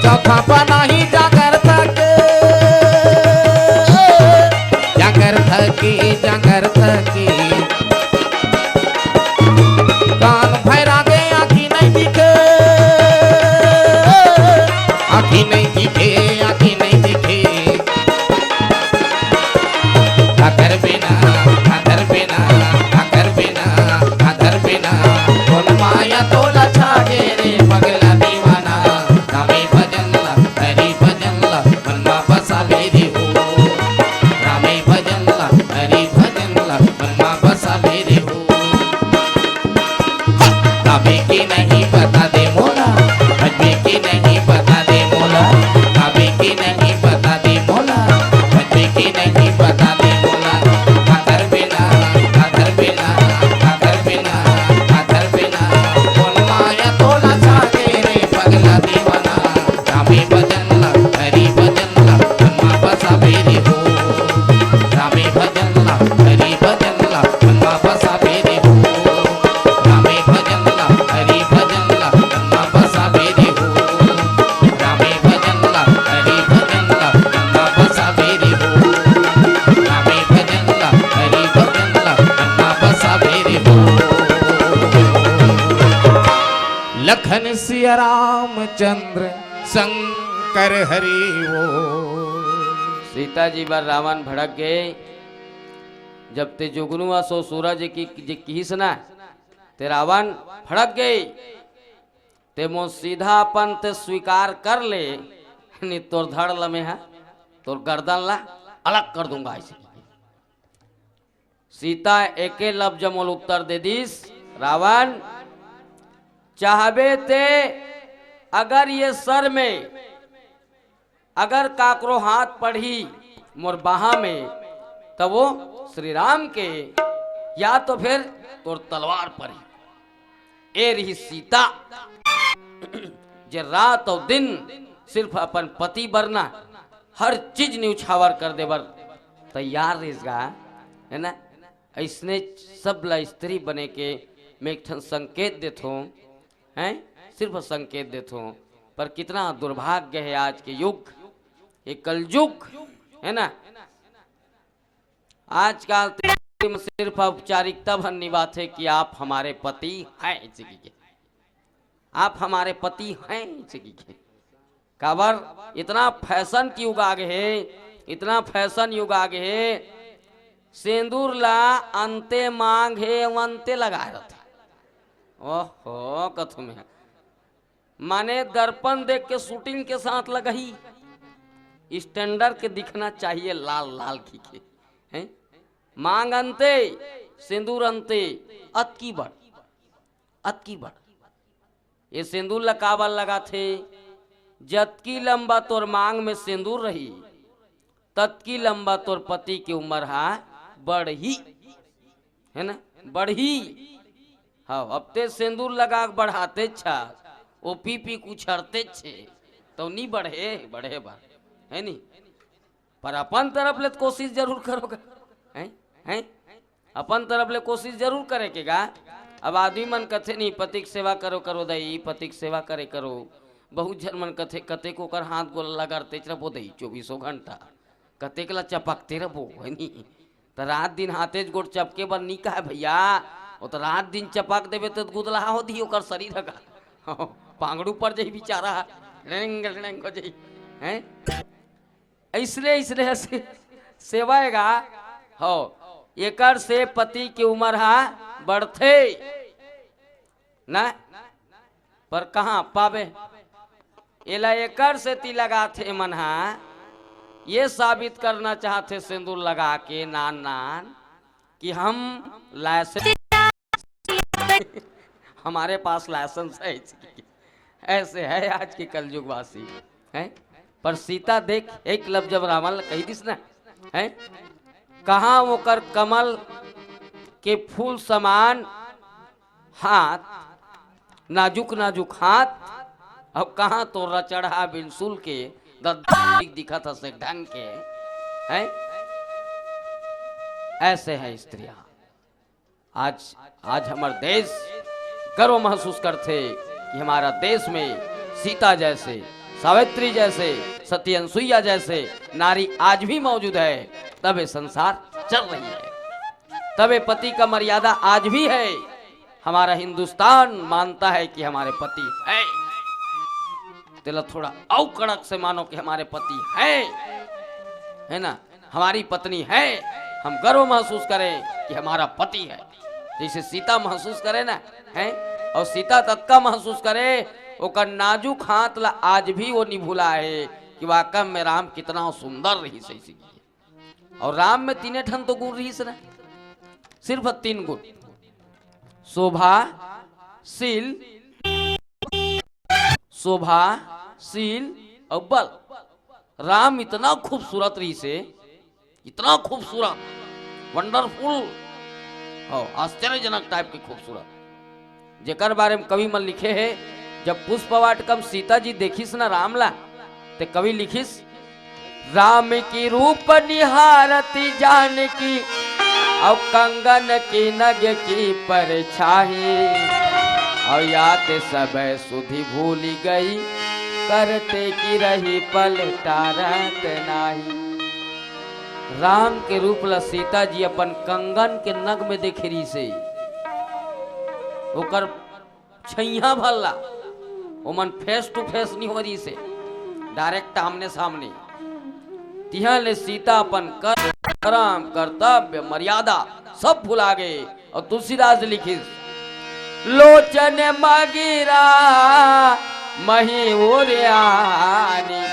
चौथा पाना ही जाकर थके, जाकर थकी, जाकर थकी। कान भैरा गए आँखी नहीं दिखे, आँखी नहीं दिखे, आँखी नहीं दिखे। आकर बिना, आकर बिना, आकर बिना, आकर बिना। कौन माया तोला छागे रे पगला दीवाना। रामे भजन ला, हरि भजन ला, मनमा बसा मेरे हो। रामे भजन ला, हरि भजन ला, मनमा बसा मेरे हो। रामे की नहीं बता दे मोला, भजबे की नहीं बता दे मोला। रामे की नहीं बता दे मोला, भजबे की नहीं बता दे मोला। आकर बिना, आकर बिना, आकर बिना, आकर बिना। कौन माया तोला छागे रे पगला दीवाना। रामे भजन ला, हरि भजन ला, मनमा बसा मेरे हो। रामे भजन ला, हरि भजन ला, मनमा बसा मेरे हो। रामे भजन ला, हरि भजन ला, मनमा बसा मेरे हो। रामे भजन ला, हरि भजन ला, मनमा बसा मेरे हो। रामे भजन ला, हरि भजन ला, मनमा बसा मेरे हो। लखन सिया रामचंद्र शंकर हरि वो। सीता जी पर रावण भड़क गए। जब ते जुगनुआ सो सूरज की किसना ते रावण भड़क गए। ते मो सीधा अपन ते स्वीकार कर ले, नहीं तोर धड़ लमे है, तोर गर्दन ला अलग कर दूंगा ऐसे। सीता एके लफ्ज मोल उत्तर दे दीस। रावण चाहबे ते अगर ये सर में अगर काकरो हाथ पड़ी मोर बाहा में, तब वो श्री राम के, या तो फिर तोर तलवार पड़ी। ए रही सीता जे रात और दिन सिर्फ अपन पति बरना हर चीज न्यूछावर कर देवर तैयार रहेगा, है ना। ऐसने सब ला स्त्री बने के मैं एक ठन संकेत देता हूँ, हैं सिर्फ संकेत देता हूँ। पर कितना दुर्भाग्य है आज के युग, ये कलयुग है ना। आजकल सिर्फ औपचारिकता भरनी बात है कि आप हमारे पति हैं, आप हमारे पति हैं। काबर इतना फैशन की युग आगे है, इतना फैशन युग आगे है। सिंदूर ला अंते मांग है अंते लगाए रहता। ओहो कथु में माने दर्पण देख के शूटिंग के साथ लगाई, स्टैंडर्ड के दिखना चाहिए लाल लाल की के हैं। मांग अंते सिंदूर अंते अत की बड़, अत की बड़। ये सिंदूर लकाबल लगा थे, जतकी लंबा तोर मांग में सिंदूर रही, ततकी लंबा तोर पति की उम्र हा बढ़ी, है ना बढ़ी। हाँ अब ते सिंदूर लगा बढ़ाते छा, ओ पी पी कुछड़ते छे तो नहीं बढ़े, बढ़े बार है नहीं। पर अपन तरफ ले कोशिश जरूर करोगे, हैं अपन तरफ ले कोशिश जरूर करे के गा। अब आदमी मन कथे नहीं पति की सेवा करो करो दई, पति की सेवा करे करो। बहुत जन मन कथे कते को कर हाथ गोल लगाते रहो दई 24 घंटा, कते कला चपकते रहो है नहीं। तो रात दिन हाथे गोट चपके बर नहीं कहा भैया, वो तो रात दिन चपक देवे तो गुदला हो दी ओकर शरीर का पांगड़ू पर जाई बेचारा रेंग रेंग हो जाई हैं। इसलिए इसलिए सेवाएगा हो एकर से पति की उम्र हा बढ़ते ना, पर कहाँ पावे एला एकर से ती लगाते मनहा। ये साबित करना चाहते सिंदूर लगा के नान नान कि हम लाइसेंस हमारे पास लाइसेंस है। ऐसे है आज के कलयुग वासी है। पर सीता देख एक लफ्ज जब रावण कही दिस ना है, कहाँ वो कर कमल के फूल समान हाथ, नाजुक नाजुक हाथ, अब कहाँ तो रचढ़ा बिनसुल के दिखा था से ढंग के है। ऐसे है स्त्रियां। आज हमारा देश गर्व महसूस करते कि हमारा देश में सीता जैसे सावित्री जैसे, सती अनसुईया जैसे नारी आज भी मौजूद है, तब ये संसार चल रही है, तब ये पति का मर्यादा आज भी है। हमारा हिंदुस्तान मानता है कि हमारे पति है, तेरा थोड़ा और कड़क से मानो कि हमारे पति है ना, हमारी पत्नी है, हम गर्व महसूस करें कि हमारा पति है। जैसे सीता महसूस करे ना है, और सीता तत्का महसूस करे, ओकर नाजुक हाथ ला आज भी वो नहीं भूला है कि वाकई में राम कितना सुंदर रही सही। और राम में तीने ठन तो गुण रही से ना, सिर्फ 3 गुण, शोभा शील, शोभा शील और बल। राम इतना खूबसूरत रही से, इतना खूबसूरत, वंडरफुल और आश्चर्यजनक टाइप की खूबसूरत, जेकर बारे में कवि मन लिखे है, जब पुष्प वाटिका सीता जी देखिस ना रामला, ते कवि लिखिस, राम की रूप निहारती जानकी, और कंगन की नग की परछाई, और याद सब सुधि भूली गई, करते की रही पलटारत नाही। राम के रूप ला सीता जी अपन कंगन के नग में देख रही से, ओकर छैया भल्ला, ओमन फेस टू फेस नहीं हो रही से, डायरेक्ट आमने सामने। तिहा ले सीता अपन कर्म कर्तव्य मर्यादा सब भुला गए। और तुलसीदास लिखिस, लोचन मगिरा मही उरियानी,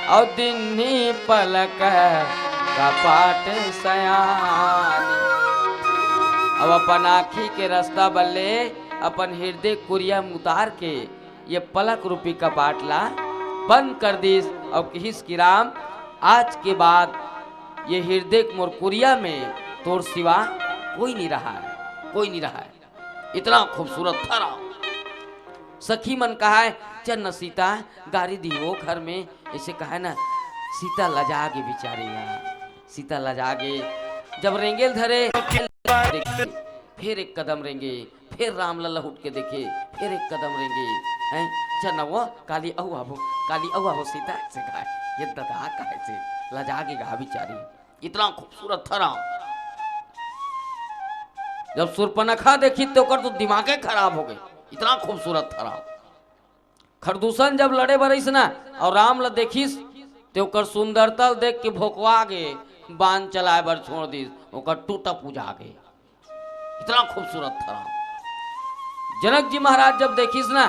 और दिन्नी पलक कपाट सयानी। अब अपन आखी के रास्ता बल्ले अपन हृदय कुरिया उतार के ये पलक रूपी कपाट ला बंद कर दीस, और किस की राम आज के बाद ये हृदय मोरकुरिया में तोर सिवा कोई नहीं रहा है, कोई नहीं रहा है। इतना खूबसूरत था राम। सखी मन कहा है, चल न सीता गाड़ी दी वो घर में, ऐसे कहा है ना, सीता लजागे बिचारी यार, सीता लजागे। जब रेंगेल धरे फिर एक कदम रेंगे, फिर राम लल्ला उठ के देखे, फिर एक कदम रेंगे हैं, चल न वो काली अहुआ हो सीता ऐसे कहा, ये ददा कहा से लजागे गा बिचारी। इतना खूबसूरत था राम। जब सुर्पनखा देखी तो कर तो दिमागे खराब हो गई, इतना खूबसूरत था राम। खरदूषण जब लड़े बरस ना और राम ला देखिस तो ओकर सुंदरता देख के भोकवा गे, बांध चलाए बर छोड़ दी, ओकर टूटा पूजा गे। इतना खूबसूरत था राम। जनक जी महाराज जब देखिस ना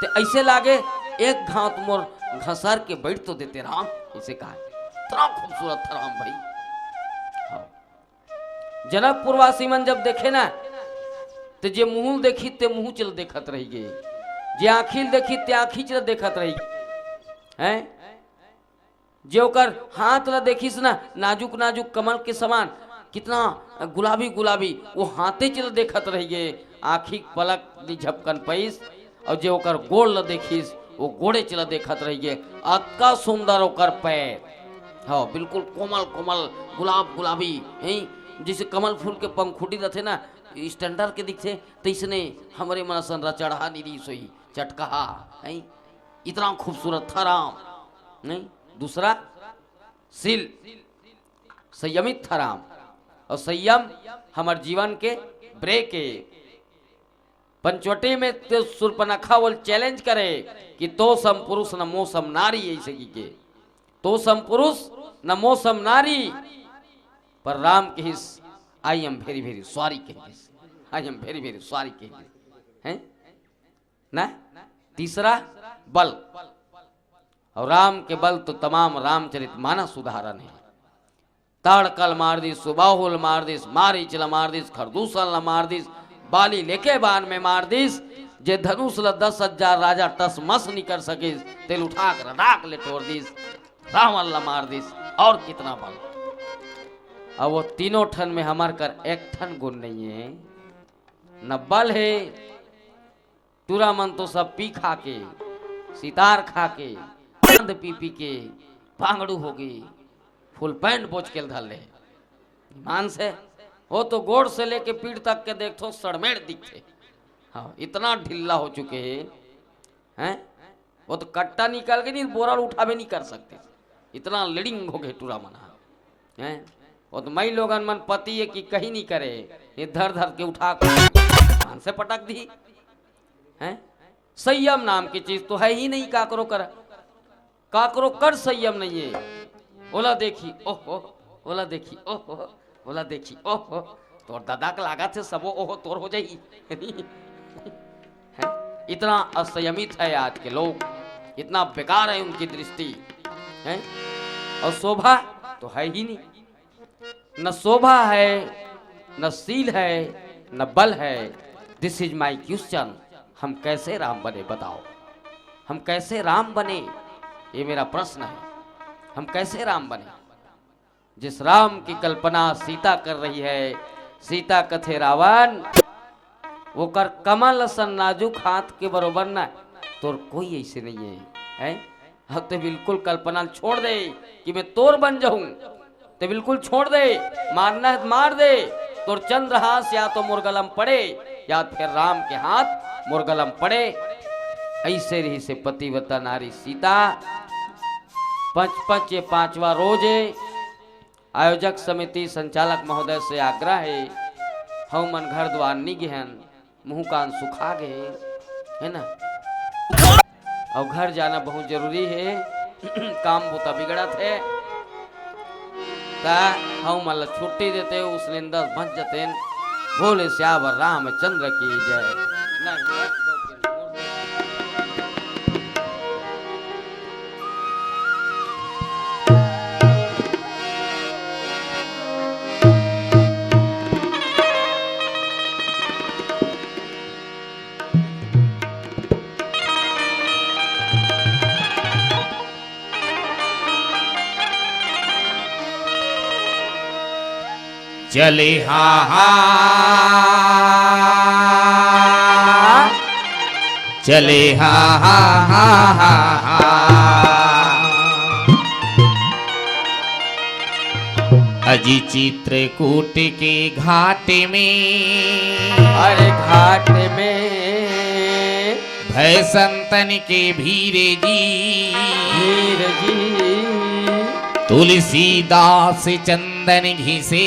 तो ऐसे लागे एक घाव तुम घसर के बैठ तो देते राम, इसे कहा। इतना खूबसूरत था राम भाई। जनकपुरवासी मन जब देखे ना तो जे मुंह देखी ते मुंह चल देखत रही गे, जे आखिल देखी ते आखी चल देखत रही हैं, जे ओकर हाथ ला देखिस ना नाजुक नाजुक कमल के समान, कितना गुलाबी गुलाबी, वो हाथे चल देखत रही गे, आखी पलक झपकन पैस। और जे ओकर गोड़ ला देखिस वो गोड़े चल देखत रही गे, अतका सुंदर ओकर पैर, हाँ बिल्कुल कोमल कोमल गुलाब गुलाबी हैं, जैसे कमल फूल के पंखुड़ी रहते ना स्टैंडर्ड के दिखते, तो इसने हमारे मन सन चढ़ा नीरी सोई चटकहा है। इतना खूबसूरत था राम। नहीं दूसरा शील, संयमित था राम। और संयम हमारे जीवन के ब्रेक है। पंचवटी में तो सुर्पनखा वो चैलेंज करे कि तो सम पुरुष न मो सम नारी, ऐसे की के तो सम पुरुष न मो सम नारी। पर राम के हिस I am very very sorry के हिस, I am very very sorry के हिस हैं ना। तीसरा बल, और राम के बल तो तमाम रामचरित मानस उदाहरण है। ताड़कल मार दिस, सुबाहुल मार दिस, मारीच मार दिस, खरदूषण मार दिस, बाली लेके बान में मार दिस, जे धनुष ल 10,000 राजा टस मस नहीं कर सकिस, तेल उठा कर राख ले तोड़ दिस, रावण ल मार दिस। और कितना बल। अब वो तीनों ठन में हमार कर एक ठन गुण नहीं है, न बल है। टूरा मन तो सब पी खा के, सितार खा के, चांद पी पी के पांगड़ू हो गई, फुल पैंट बोझ के धर ले मान से, वो तो गोड़ से लेके पीठ तक के देखो सड़मेड़ दिखे। हाँ इतना ढिल्ला हो चुके हैं। वो तो कट्टा निकाल के नहीं बोरा उठावे नहीं कर सकते, इतना लीडिंग हो गए टूरा मना है। वो तो मई लोगन मन पति है कि कहीं नहीं करे, ये धर धर के उठा कान से पटक दी है। संयम नाम की चीज तो है ही नहीं, काकरो कर संयम नहीं है। ओला देखी ओहो, ओला देखी ओहो, ओला देखी ओहो, तोर दादा का लागा थे सबो ओहो तोर हो जाई इतना असंयमित है आज के लोग, इतना बेकार है उनकी दृष्टि है। और शोभा तो है ही नहीं, न शोभा है, न सील है, न बल है। This is my question. हम कैसे राम बने बताओ, हम कैसे राम बने, ये मेरा प्रश्न है। हम कैसे राम बने? जिस राम की कल्पना सीता कर रही है, सीता कथे रावण, वो कर कमल सन नाजुक हाथ के बरोबर ना, तोर कोई ऐसे नहीं है। अब तो बिल्कुल कल्पना छोड़ दे कि मैं तोर बन जाऊं, तो बिल्कुल छोड़ दे, मारना है मार दे। तोर चंद्रहास या तो मुरगलम पड़े या फिर राम के हाथ मुरगलम पड़े। ऐसे रही से पतिव्रता नारी सीता। पंच ये 5वां रोज है। आयोजक समिति संचालक महोदय से आग्रह है, हम मन घर द्वार नहीं गहन, मुंह कान सुखा गए है ना, और घर जाना बहुत जरूरी है। काम बुता बिगड़ा थे हम मतलब छुट्टी देते उस निंदा बच जाते। भोले श्यावर रामचंद्र की जय। चले हा हा, चले हा हा हा हा हा। अजी चित्रकूट के घाट में, अरे घाट में भय संतन के भीरे जी, वीर जी तुलसीदास चंदन घिसे,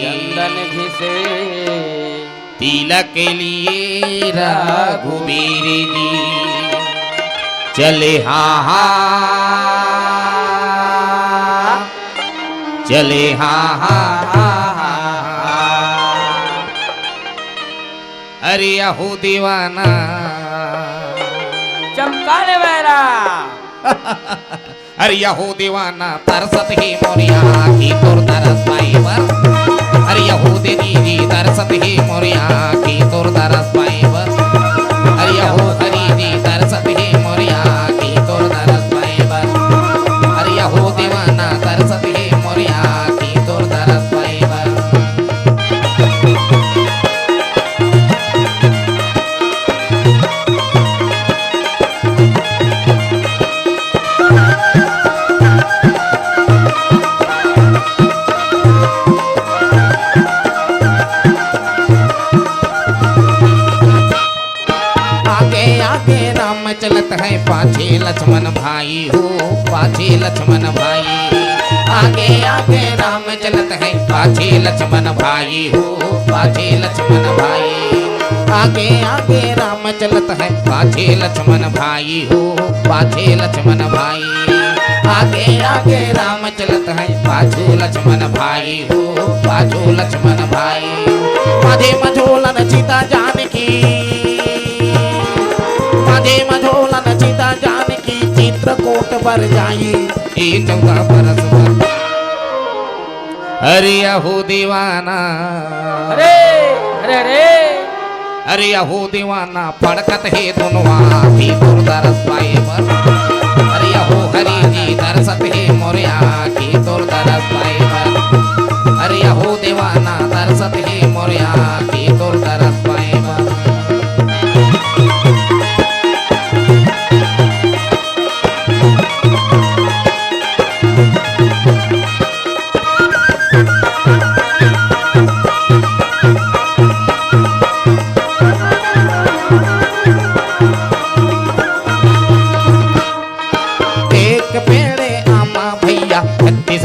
चंदन घिसे तिलक लिए रघुबीर जी। चले हा हा, चले हा हा हा हा। अरे अहो दीवाना चमकाने वाला अरे यहो दीवाना तरसत ही मोरिया की तोर तरस पाई पर। अरे यहो दीदी जी तरसत ही मोरिया की तोर तरस पाई पर। अरे यहो हरी जी तरसत ही मोरिया की तोर तरस पाई पर। अरे यहो दीवाना तरसत ही मोरिया की तोर तरस पाई पर। चलत है पाछे लक्ष्मण भाई हो, पाछे लक्ष्मण भाई। आगे आगे राम चलत है पाछे लक्ष्मण भाई हो, पाछे लक्ष्मण भाई। आगे आगे राम चलत है पाछे लक्ष्मण भाई हो, पाछे लक्ष्मण भाई। आगे आगे राम चलत है पाछू लक्ष्मण भाई हो, पाछू लक्ष्मण भाई। माझे मझोलन सीता जानकी, माझे मझोलन सीता जानकी चित्रकूट पर जाई 14 बरस पर। अरे अहो दीवाना, अरे अरे अरे अरे अहो दीवाना फड़कत है दुनवा की तोर दरस पाए पर। अरे अहो हरि जी दरसत है मोरिया की तोर दरस पाए पर। अरे अहो दीवाना दरसत है मोरिया की तोर दरस पाए पर।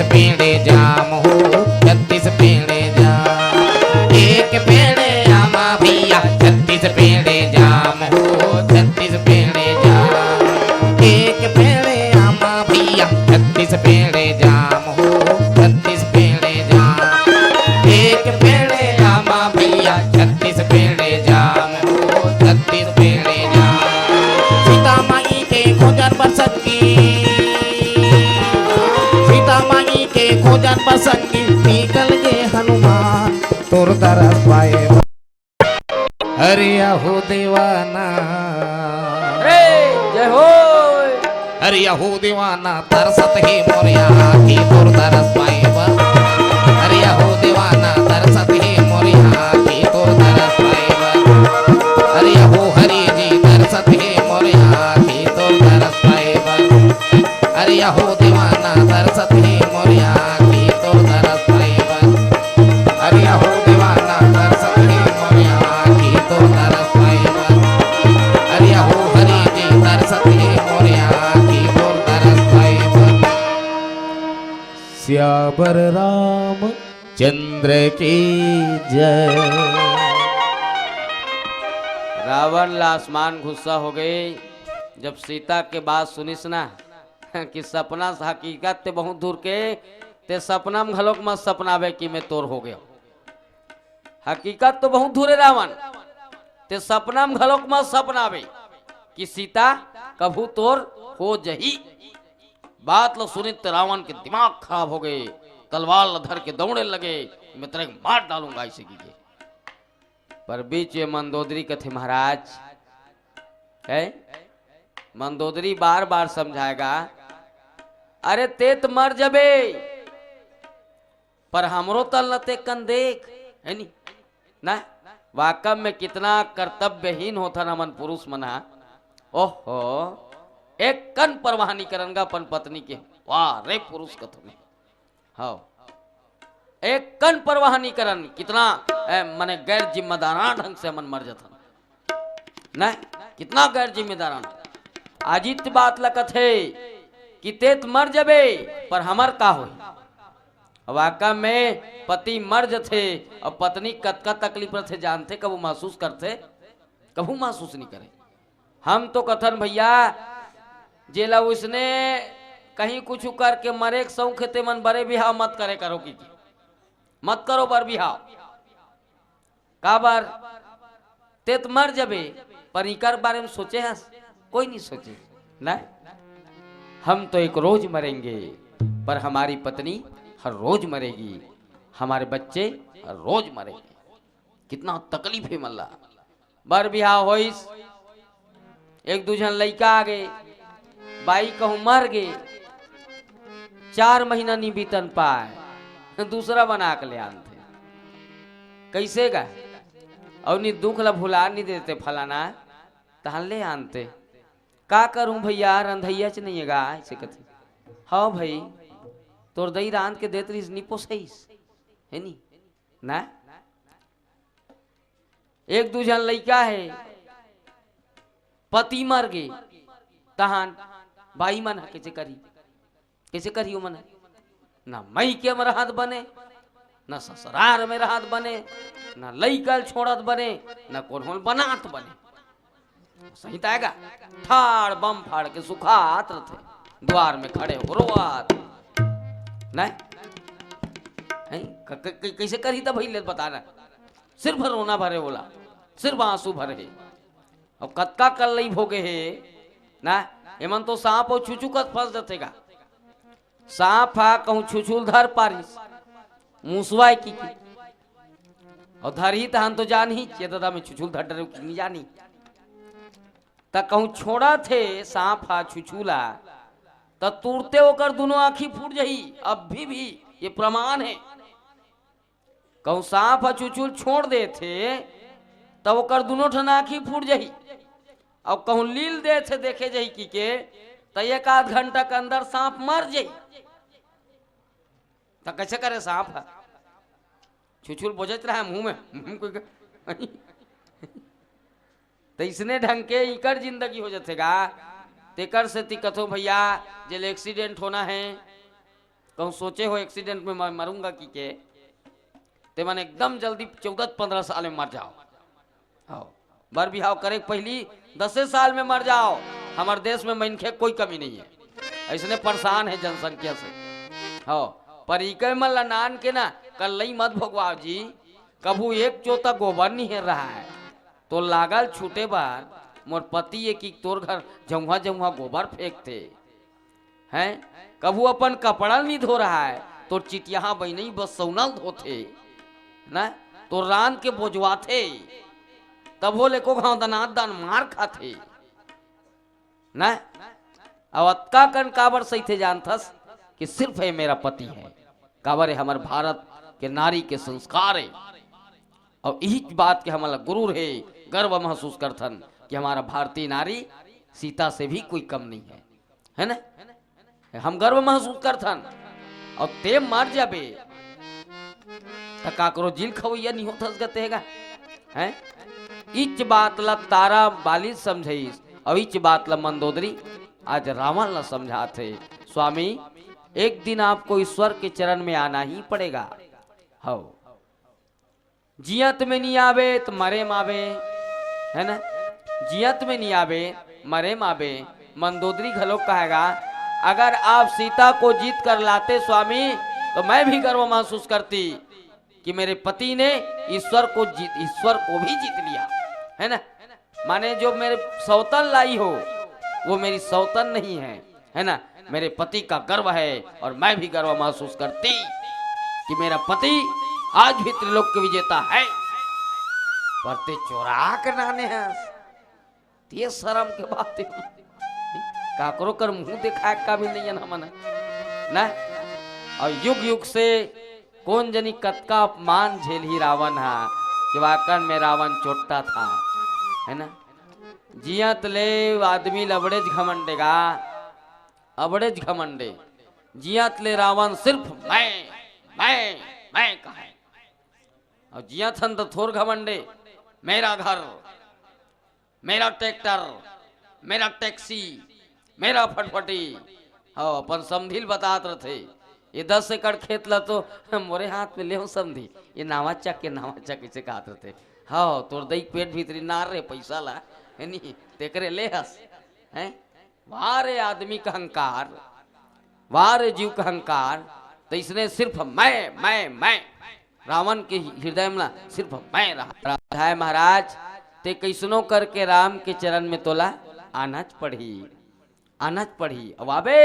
पेड़े जाम हो 36 पेड़े जाम। एक पेड़े आमा भैया 36 पेड़े जाम हो 36 पेड़े जाम। एक पेड़े आमा भैया 36 पेड़े जाम हो 36 पेड़े जाम। एक पेड़े आमा भैया 36 पेड़े जाम हो 36 पेड़े जाम। सीता माई के खोजन बसंगी, सीता माई के खोजन बसंगी, निकल गए हनुमान तोर तरस पाए। अरे हो दीवाना, जय हो। अरे हो दीवाना तरसत ही मोरिया की तोर तरस पाए। अरे हो दीवाना तरसत ही मोरिया की तोर तरस पाए। अरे हो हरि जी तरसत ही मोरिया की तोर तरस पाए। अरे हो दीवाना तरसत ही मोरिया की तोर तरस पाए। अरे हो दीवाना तरसत ही मोरिया की तोर तरस पाए। अरे हो हरि जी तरसत ही मोरिया की तोर तरस पाए। श्यावर राम चंद्र की जय। रावण ला आसमान गुस्सा हो गए जब सीता के बात सुनिस ना कि सपना से हकीकत ते बहुत दूर के ते सपना में घलोक मत सपनावे कि मैं तोर हो गया। हकीकत तो बहुत दूर है रावण, ते सपना में घलोक मत सपनावे कि सीता कभू तोर हो जही। बात लो सुनी तो रावण के दिमाग खराब हो गए, तलवार धर के दौड़ने लगे, मैं तेरे को मार डालूंगा ऐसे कीजिए। पर बीच में मंदोदरी कथे महाराज है, मंदोदरी बार बार समझाएगा, अरे ते तो मर जबे पर हमरो तल न ते कन देख है नी ना। वाकब में कितना कर्तव्यहीन होता ना मन पुरुष मना। ओहो एक कन परवाह नहीं करनगा अपन पत्नी के। वाह रे पुरुष कथो में हाँ एक कन परवाह नहीं करन। कितना मने गैर जिम्मेदारान ढंग से मन मर जाता न, कितना गैर जिम्मेदारान। आजित बात लकत है कि तेत मर जबे पर हमर का हो। वाकई में पति मर जथे और पत्नी कतका तकलीफ रथे जानते, कबू महसूस करते, कबू महसूस नहीं करे। हम तो कथन भैया जेला उसने कहीं कुछ करके मरे शौक थे मन बड़े बिहाव मत करे करो की मत करो बर बिहाव का बार तेत मर जबे पर इकर बारे में सोचे हैं कोई नहीं सोचे ना। हम तो एक रोज मरेंगे पर हमारी पत्नी हर रोज मरेगी, हमारे बच्चे हर रोज मरेंगे। कितना तकलीफ है मल्ला। बर बिहाव होइस, एक दूजन लड़का आ गए, बाई कहूं मर गए, 4 महीना नहीं बीतन पाए, दूसरा बना के ले आते कैसे गा और नहीं दुख ला भुला नहीं देते फलाना तहन ले आनते। का करूं भैया रंधैया च नहीं गा ऐसे कथे। हाँ भाई तोर दही रांध के देत रही निपो सही है नी ना। एक दूजन लड़का है, पति मर गए तहान भाई मन कैसे करी, कैसे करियो मन ना मई के में रहत बने, न ससुरार में रहत बने, न लईकल छोड़त बने, न कोन बनात बने। सही ताएगा ठाड़ बम फाड़ के सुखात रहते द्वार में खड़े हो रोआत नहीं कैसे करी तब भैया बताना। सिर्फ रोना भरे बोला, सिर्फ आंसू भरे और कतका कल नहीं भोगे है ना। एमन तो सांप और छुचू कत फंस जतेगा। सांप हा कहूं छुछुल धर पारिस मुसवाई की और धर ही तहन तो जान ही चेदा में छुछुल धर डरे नहीं जानी त कहूं छोड़ा थे सांप हा छुछुला त तुरते होकर दोनों आंखी फूट जही। अब भी ये प्रमाण है। कहूं सांप हा छुछुल छोड़ दे थे तब ओकर दोनों ठन आंखी फूट जही और कहूं लील दे थे देखे जही की के त 1 आध घंटा के अंदर सांप मर जही। तो कैसे करे सांप छुछुल बोझत रहा मुंह में तो इसने ढंग के इकर जिंदगी हो जातेगा। तेकर से ती कथो भैया जेल एक्सीडेंट होना है कहूँ सोचे हो एक्सीडेंट में मैं मरूंगा कि ते मन एकदम जल्दी 14-15 साल में मर जाओ। हाँ बर बिहाव करे पहली 10 साल में मर जाओ। हमारे देश में मनखे कोई कमी नहीं है, ऐसने परेशान है जनसंख्या से। हाँ पर इके मन लनान के ना कल नहीं मत भगवान जी, कभू एक चोता गोबर नहीं है रहा है तो लागल छूटे बार मोर पति ये कि तोर घर जमुआ जमुआ गोबर फेंकते हैं, कभू अपन कपड़ा नहीं धो रहा है तो चिटिया बहनी बस सौनल धोते ना, तो रान के बोझवाते तब वो लेको गाँव दनाद दान मार खाते ना। अब अतका कन काबर सही थे जानथस कि सिर्फ है मेरा पति है, काबर है हमारे भारत के नारी के संस्कार है। और यही बात के हमारा गुरूर है, गर्व महसूस करथन कि हमारा भारतीय नारी सीता से भी कोई कम नहीं है ना। हम गर्व महसूस करथन और ते मर जाबे तो काकरो जिल खवैया नहीं होता गतेगा हैं। इच बात ला तारा बाली समझाइस और इच बात ला मंदोदरी आज रावण ला समझाते। स्वामी एक दिन आपको ईश्वर के चरण में आना ही पड़ेगा। हो जियत में नहीं आवे तो मरे मावे है ना, जियत में नहीं आवे मरे मावे। मंदोदरी घलो कहेगा अगर आप सीता को जीत कर लाते स्वामी तो मैं भी गर्व महसूस करती कि मेरे पति ने ईश्वर को भी जीत लिया है ना। माने जो मेरे सौतन लाई हो वो मेरी सौतन नहीं है ना, मेरे पति का गर्व है और मैं भी गर्व महसूस करती कि मेरा पति आज भी त्रिलोक के विजेता है। पर ते चोरा कर नाने हैं ये शर्म के बात है, काकरो कर मुंह दिखा का भी नहीं है ना मन ना। और युग युग से कौन जनी कतका अपमान झेल ही रावण है कि वाकन में रावण चोटता था है ना। जियत ले आदमी लबड़े घमंडेगा, अबड़े घमंडे जियत ले रावण सिर्फ मैं कहे और जियत हन तो थोर घमंडे मेरा घर, मेरा ट्रैक्टर, मेरा टैक्सी, मेरा फटफटी। हाँ अपन समझिल बताते रहे ये 10 एकड़ खेत ला तो मोरे हाथ में ले समझी ये नावा चक इसे कहते थे। हाँ तोर दई पेट भीतरी नार रे पैसा ला है नहीं तेकरे ले हस हैं। वारे आदमी का अहंकार, वारे जीव का अहंकार, तो इसने सिर्फ मैं रावण के हृदय में सिर्फ मैं रहा है। महाराज ते कैसनो करके राम के चरण में तोला आनाच पढ़ी अब आबे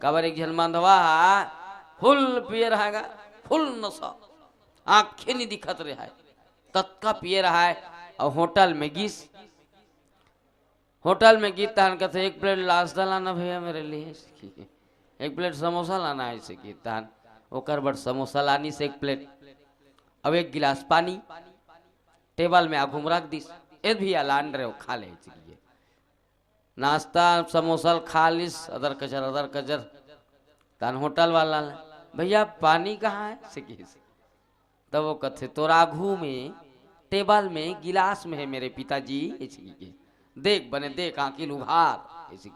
कबर एक झलमांधवा फुल पिए रहेगा, फुल नशा, आंखें नहीं दिखत रहा है, तत्का पिए रहा है। और होटल में गीत तहन कहते 1 प्लेट नाश्ता लाना भैया मेरे लिए, 1 प्लेट समोसा लाना है इसे गीत तहन ओकर बड़ समोसा लानी से 1 प्लेट, अब 1 गिलास पानी टेबल में आघूम रख दिस ए भी लान रहे हो खा ले नाश्ता समोसा खा लिस अदर कचर तन होटल वाला भैया पानी कहाँ है से तब वो कथे तोर आघू में टेबल में गिलास में है मेरे पिताजी देख बने देख आंखिल उघार ऐसे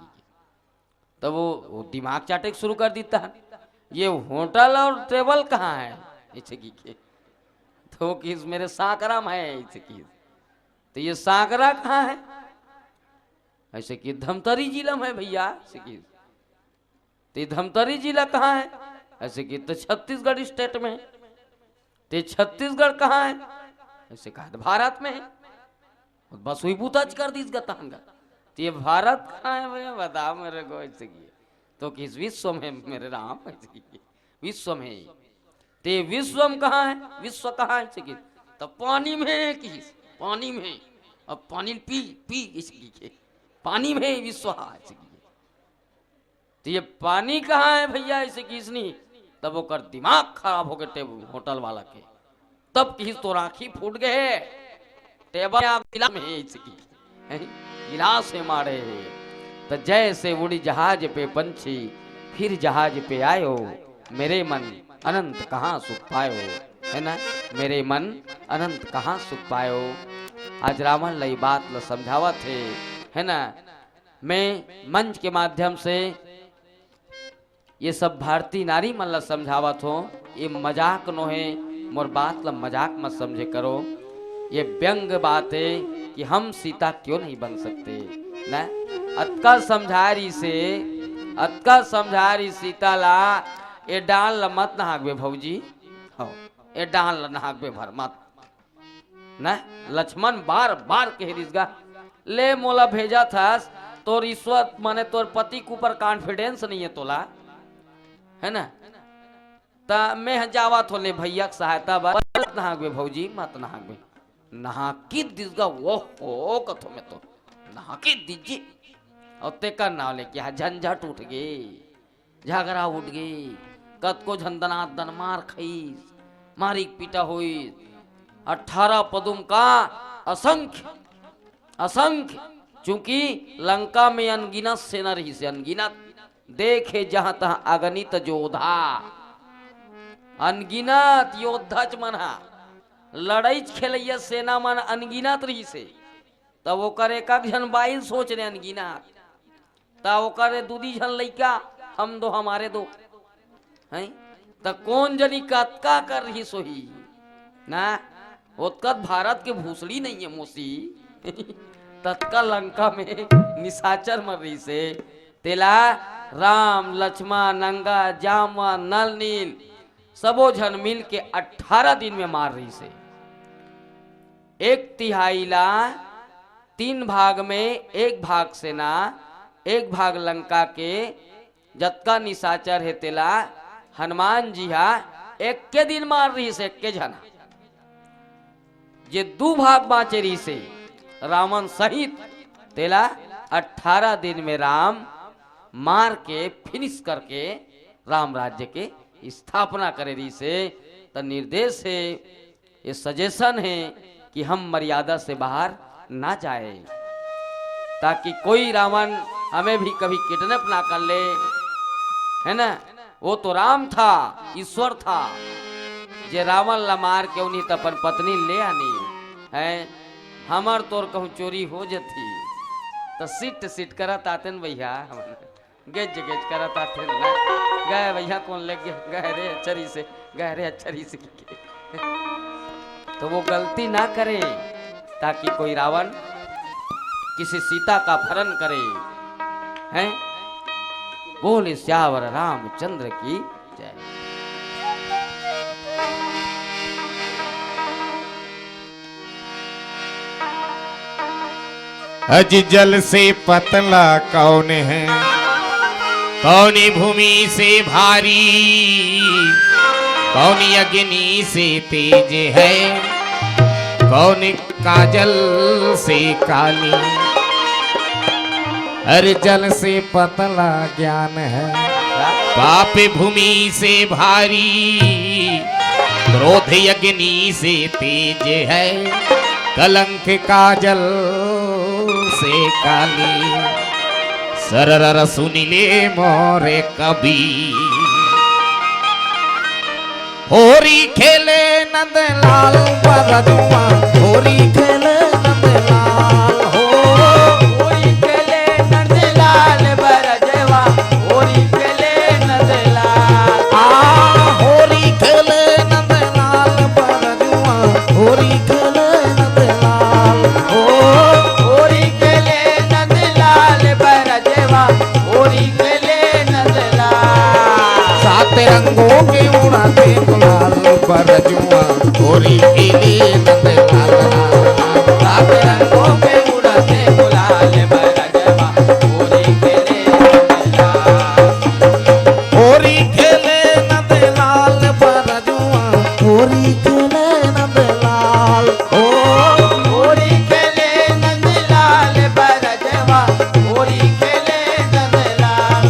तब वो दिमाग चाटे शुरू कर देता है ये होटल और टेबल कहाँ है ऐसे तो किस मेरे साकरा में है ऐसे तो ये साकरा कहाँ है ऐसे कि धमतरी जिला में है भैया ऐसे कि तो धमतरी जिला कहाँ है ऐसे कि तो छत्तीसगढ़ स्टेट में, तो छत्तीसगढ़ कहाँ है ऐसे कहा भारत में है, बस वही पूछताछ कर दी गतांगा तो ये भारत कहाँ है भैया बताओ मेरे को ऐसे की तो किस विश्व में मेरे राम ऐसे की विश्व में ते विश्व में कहाँ है, विश्व कहाँ है ऐसे की तो पानी में किस पानी में अब पानी पी इसकी पानी में विश्व है तो ये पानी कहाँ है भैया ऐसे किसनी तब वो कर दिमाग खराब हो गए टेबल होटल वाला के तब किस तो राखी फूट गए टेबल में गिलास में मारे तो जैसे उड़ी जहाज पे पंछी फिर जहाज पे आयो मेरे मन अनंत कहाँ सुख पायो है ना, मेरे मन अनंत कहाँ सुख पायो। आज रावण लई बात ल समझावा थे है ना। मैं मंच के माध्यम से ये सब भारतीय नारी मन ला समझावत हो, ये मजाक नो है, मोर बात ला मजाक मत समझे करो। ये व्यंग बात है कि हम सीता क्यों नहीं बन सकते ना। अतका समझा रही सीता ला, ये डाल ला मत नहाकबे भौजी, हो ये डाल ला नहाकबे भर मत ना। लक्ष्मण बार बार कह रिसगा, ले मोला भेजा था तोर ईश्वर माने तोर पति के ऊपर कॉन्फिडेंस नहीं है तोला, है ना। ता मैं जावा तो ले भैया की सहायता मत नहाकबे भौजी, मत नहाकबे। नहा की दिसगा वो हो कथो में तो नहा की दीजिए। और तेका नाव लेके झंझट उठ गई, झगड़ा उठ गई, कत को झंदना दनमार खई, मारी पीटा हुई। 18 पदुम का असंख्य चूंकि लंका में अनगिनत सेना रही से, अनगिनत देखे जहां तहां अगणित योद्धा, अनगिनत योद्धा मना लड़ाई खेलैया सेना मन अनगिनत रही से। तब ओकर एक जन बाइल सोच रहे अनगिनत, तब ओकर दूधी जन लइका हम दो हमारे दो हैं, त कौन जनी कतका कर रही सोही ना। उत्कत भारत के भूसड़ी नहीं है मोसी तत्का लंका में निशाचर मर रही से। तेला राम लक्ष्मण नंगा जामा नल नील सबो जन मिल के 18 दिन में मार रही से। 1/3 ला 3 भाग में 1 भाग सेना 1 भाग लंका के जतका निशाचर है तेला हनुमान जी हा 1 दिन मार रही से 1 जन। जे 2 भाग बाँचे रही से रावण सहित तेला 18 दिन में राम मार के फिनिश करके राम राज्य के स्थापना करे रही से। तो निर्देश है, ये सजेशन है कि हम मर्यादा से बाहर ना जाए, ताकि कोई रावण हमें भी कभी किडनैप ना कर ले, है ना। वो तो राम था, ईश्वर था, जे रावण ला मार के उन्हीं तपन पत्नी ले आनी है। हमार तोर कहूँ चोरी हो जती तो सिट करत आते न भैया, गेज करत आते न गए भैया कौन लग गए रे अच्छरी से, गए रे अच्छरी से तो वो गलती ना करे, ताकि कोई रावण किसी सीता का अपहरण करे हैं। बोले श्यावर रामचंद्र की जय। अज जल से पतला कौन है, कौनी भूमि से भारी, कौनी अग्नि से तेज है, कौन काजल से काली। हर जल से पतला ज्ञान है, पाप भूमि से भारी, क्रोध अग्नि से तेज है, कलंक काजल से काली। सरर सुनिले मोरे कभी, होरी खेले नंदलाल बरजुआ, होरी खेले नंदलाल हो, होरी खेले नंदलाल बरजवा, होरी खेले नंदलाल होरी खेले नंदलाल बरजुआ, होरी खेले नंदलाल हो, होरी खेले नंदलाल बरजवा, होरी खेले नंदलाल। 7 रंगों के उड़ाते गुलाल बरजुआ, होरी खेले नंदलाल। 7 रंगों के उड़ाते गुलाल बरजवा, होरी खेले नंदलाल। होरी खेले नंदलाल बरजुआ, होरी खेले नंदलाल हो, होरी खेले नंदलाल बरजवा, होरी खेले नंदलाल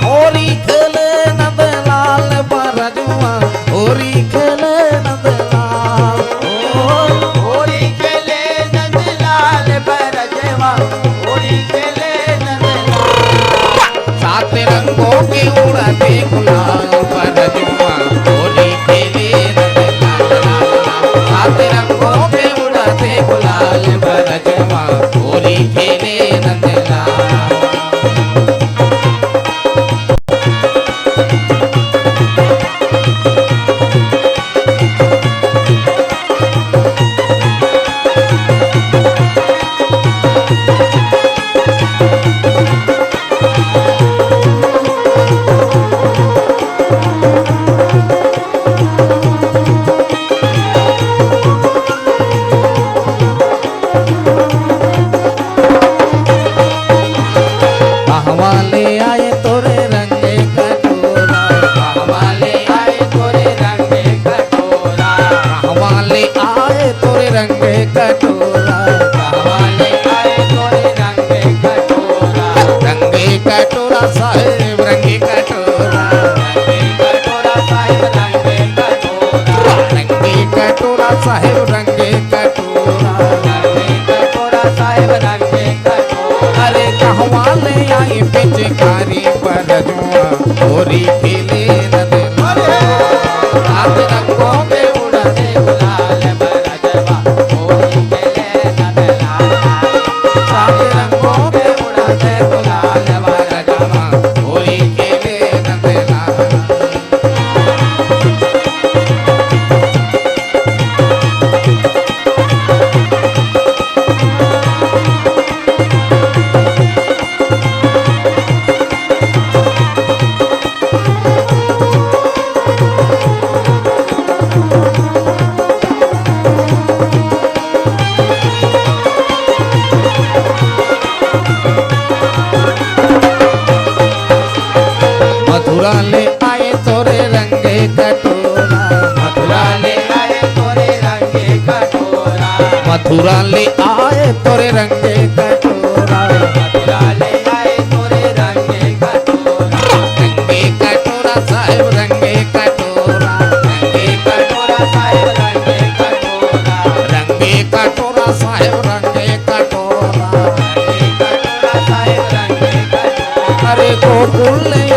होरी खेले नंदलाल बरजुआ, होरी खेले नंदलाल हो, कहवा ले आए तोरे रंगे कटोरा कहवा ले आए तोरे रंगे कटोरा कहवा ले आए तोरे रंगे कटोरा कहवा ले आए तोरे रंगे कटोरा रंगे कटोरा साहेब रंगे कटोरा रंगे कटोरा साहिब रंगे कटोरा रंगे कटोरा साहेब रंगे कटोरा रंगे कटोरा साहिब रंगे कटोरा अरे कहवा ले आई पिचकारी बरजुआ होरी खेले नदे रात रंगों में उड़ते गुलाल बरजवा होली खेले नंदलाला रात रंगों में उड़ते गुलाल बरजवा होरी खेले नंदलाला मथुरा ले आए तोरे रंगे कटोरा मथुरा ले आए तोरे रंगे कटोरा मथुरा ले आए तोरे रंगे कटोरा मथुरा ले आए तोरे रंगे कटोरा रंगे कटोरा साहेब रंगे कटोरा रंगे कटोरा साहिब रंगे कटोरा रंगे कटोरा साहेब रंगे कटोरा रंगे कटोरा साहिब रंगे कटोरा अरे गोकुल ले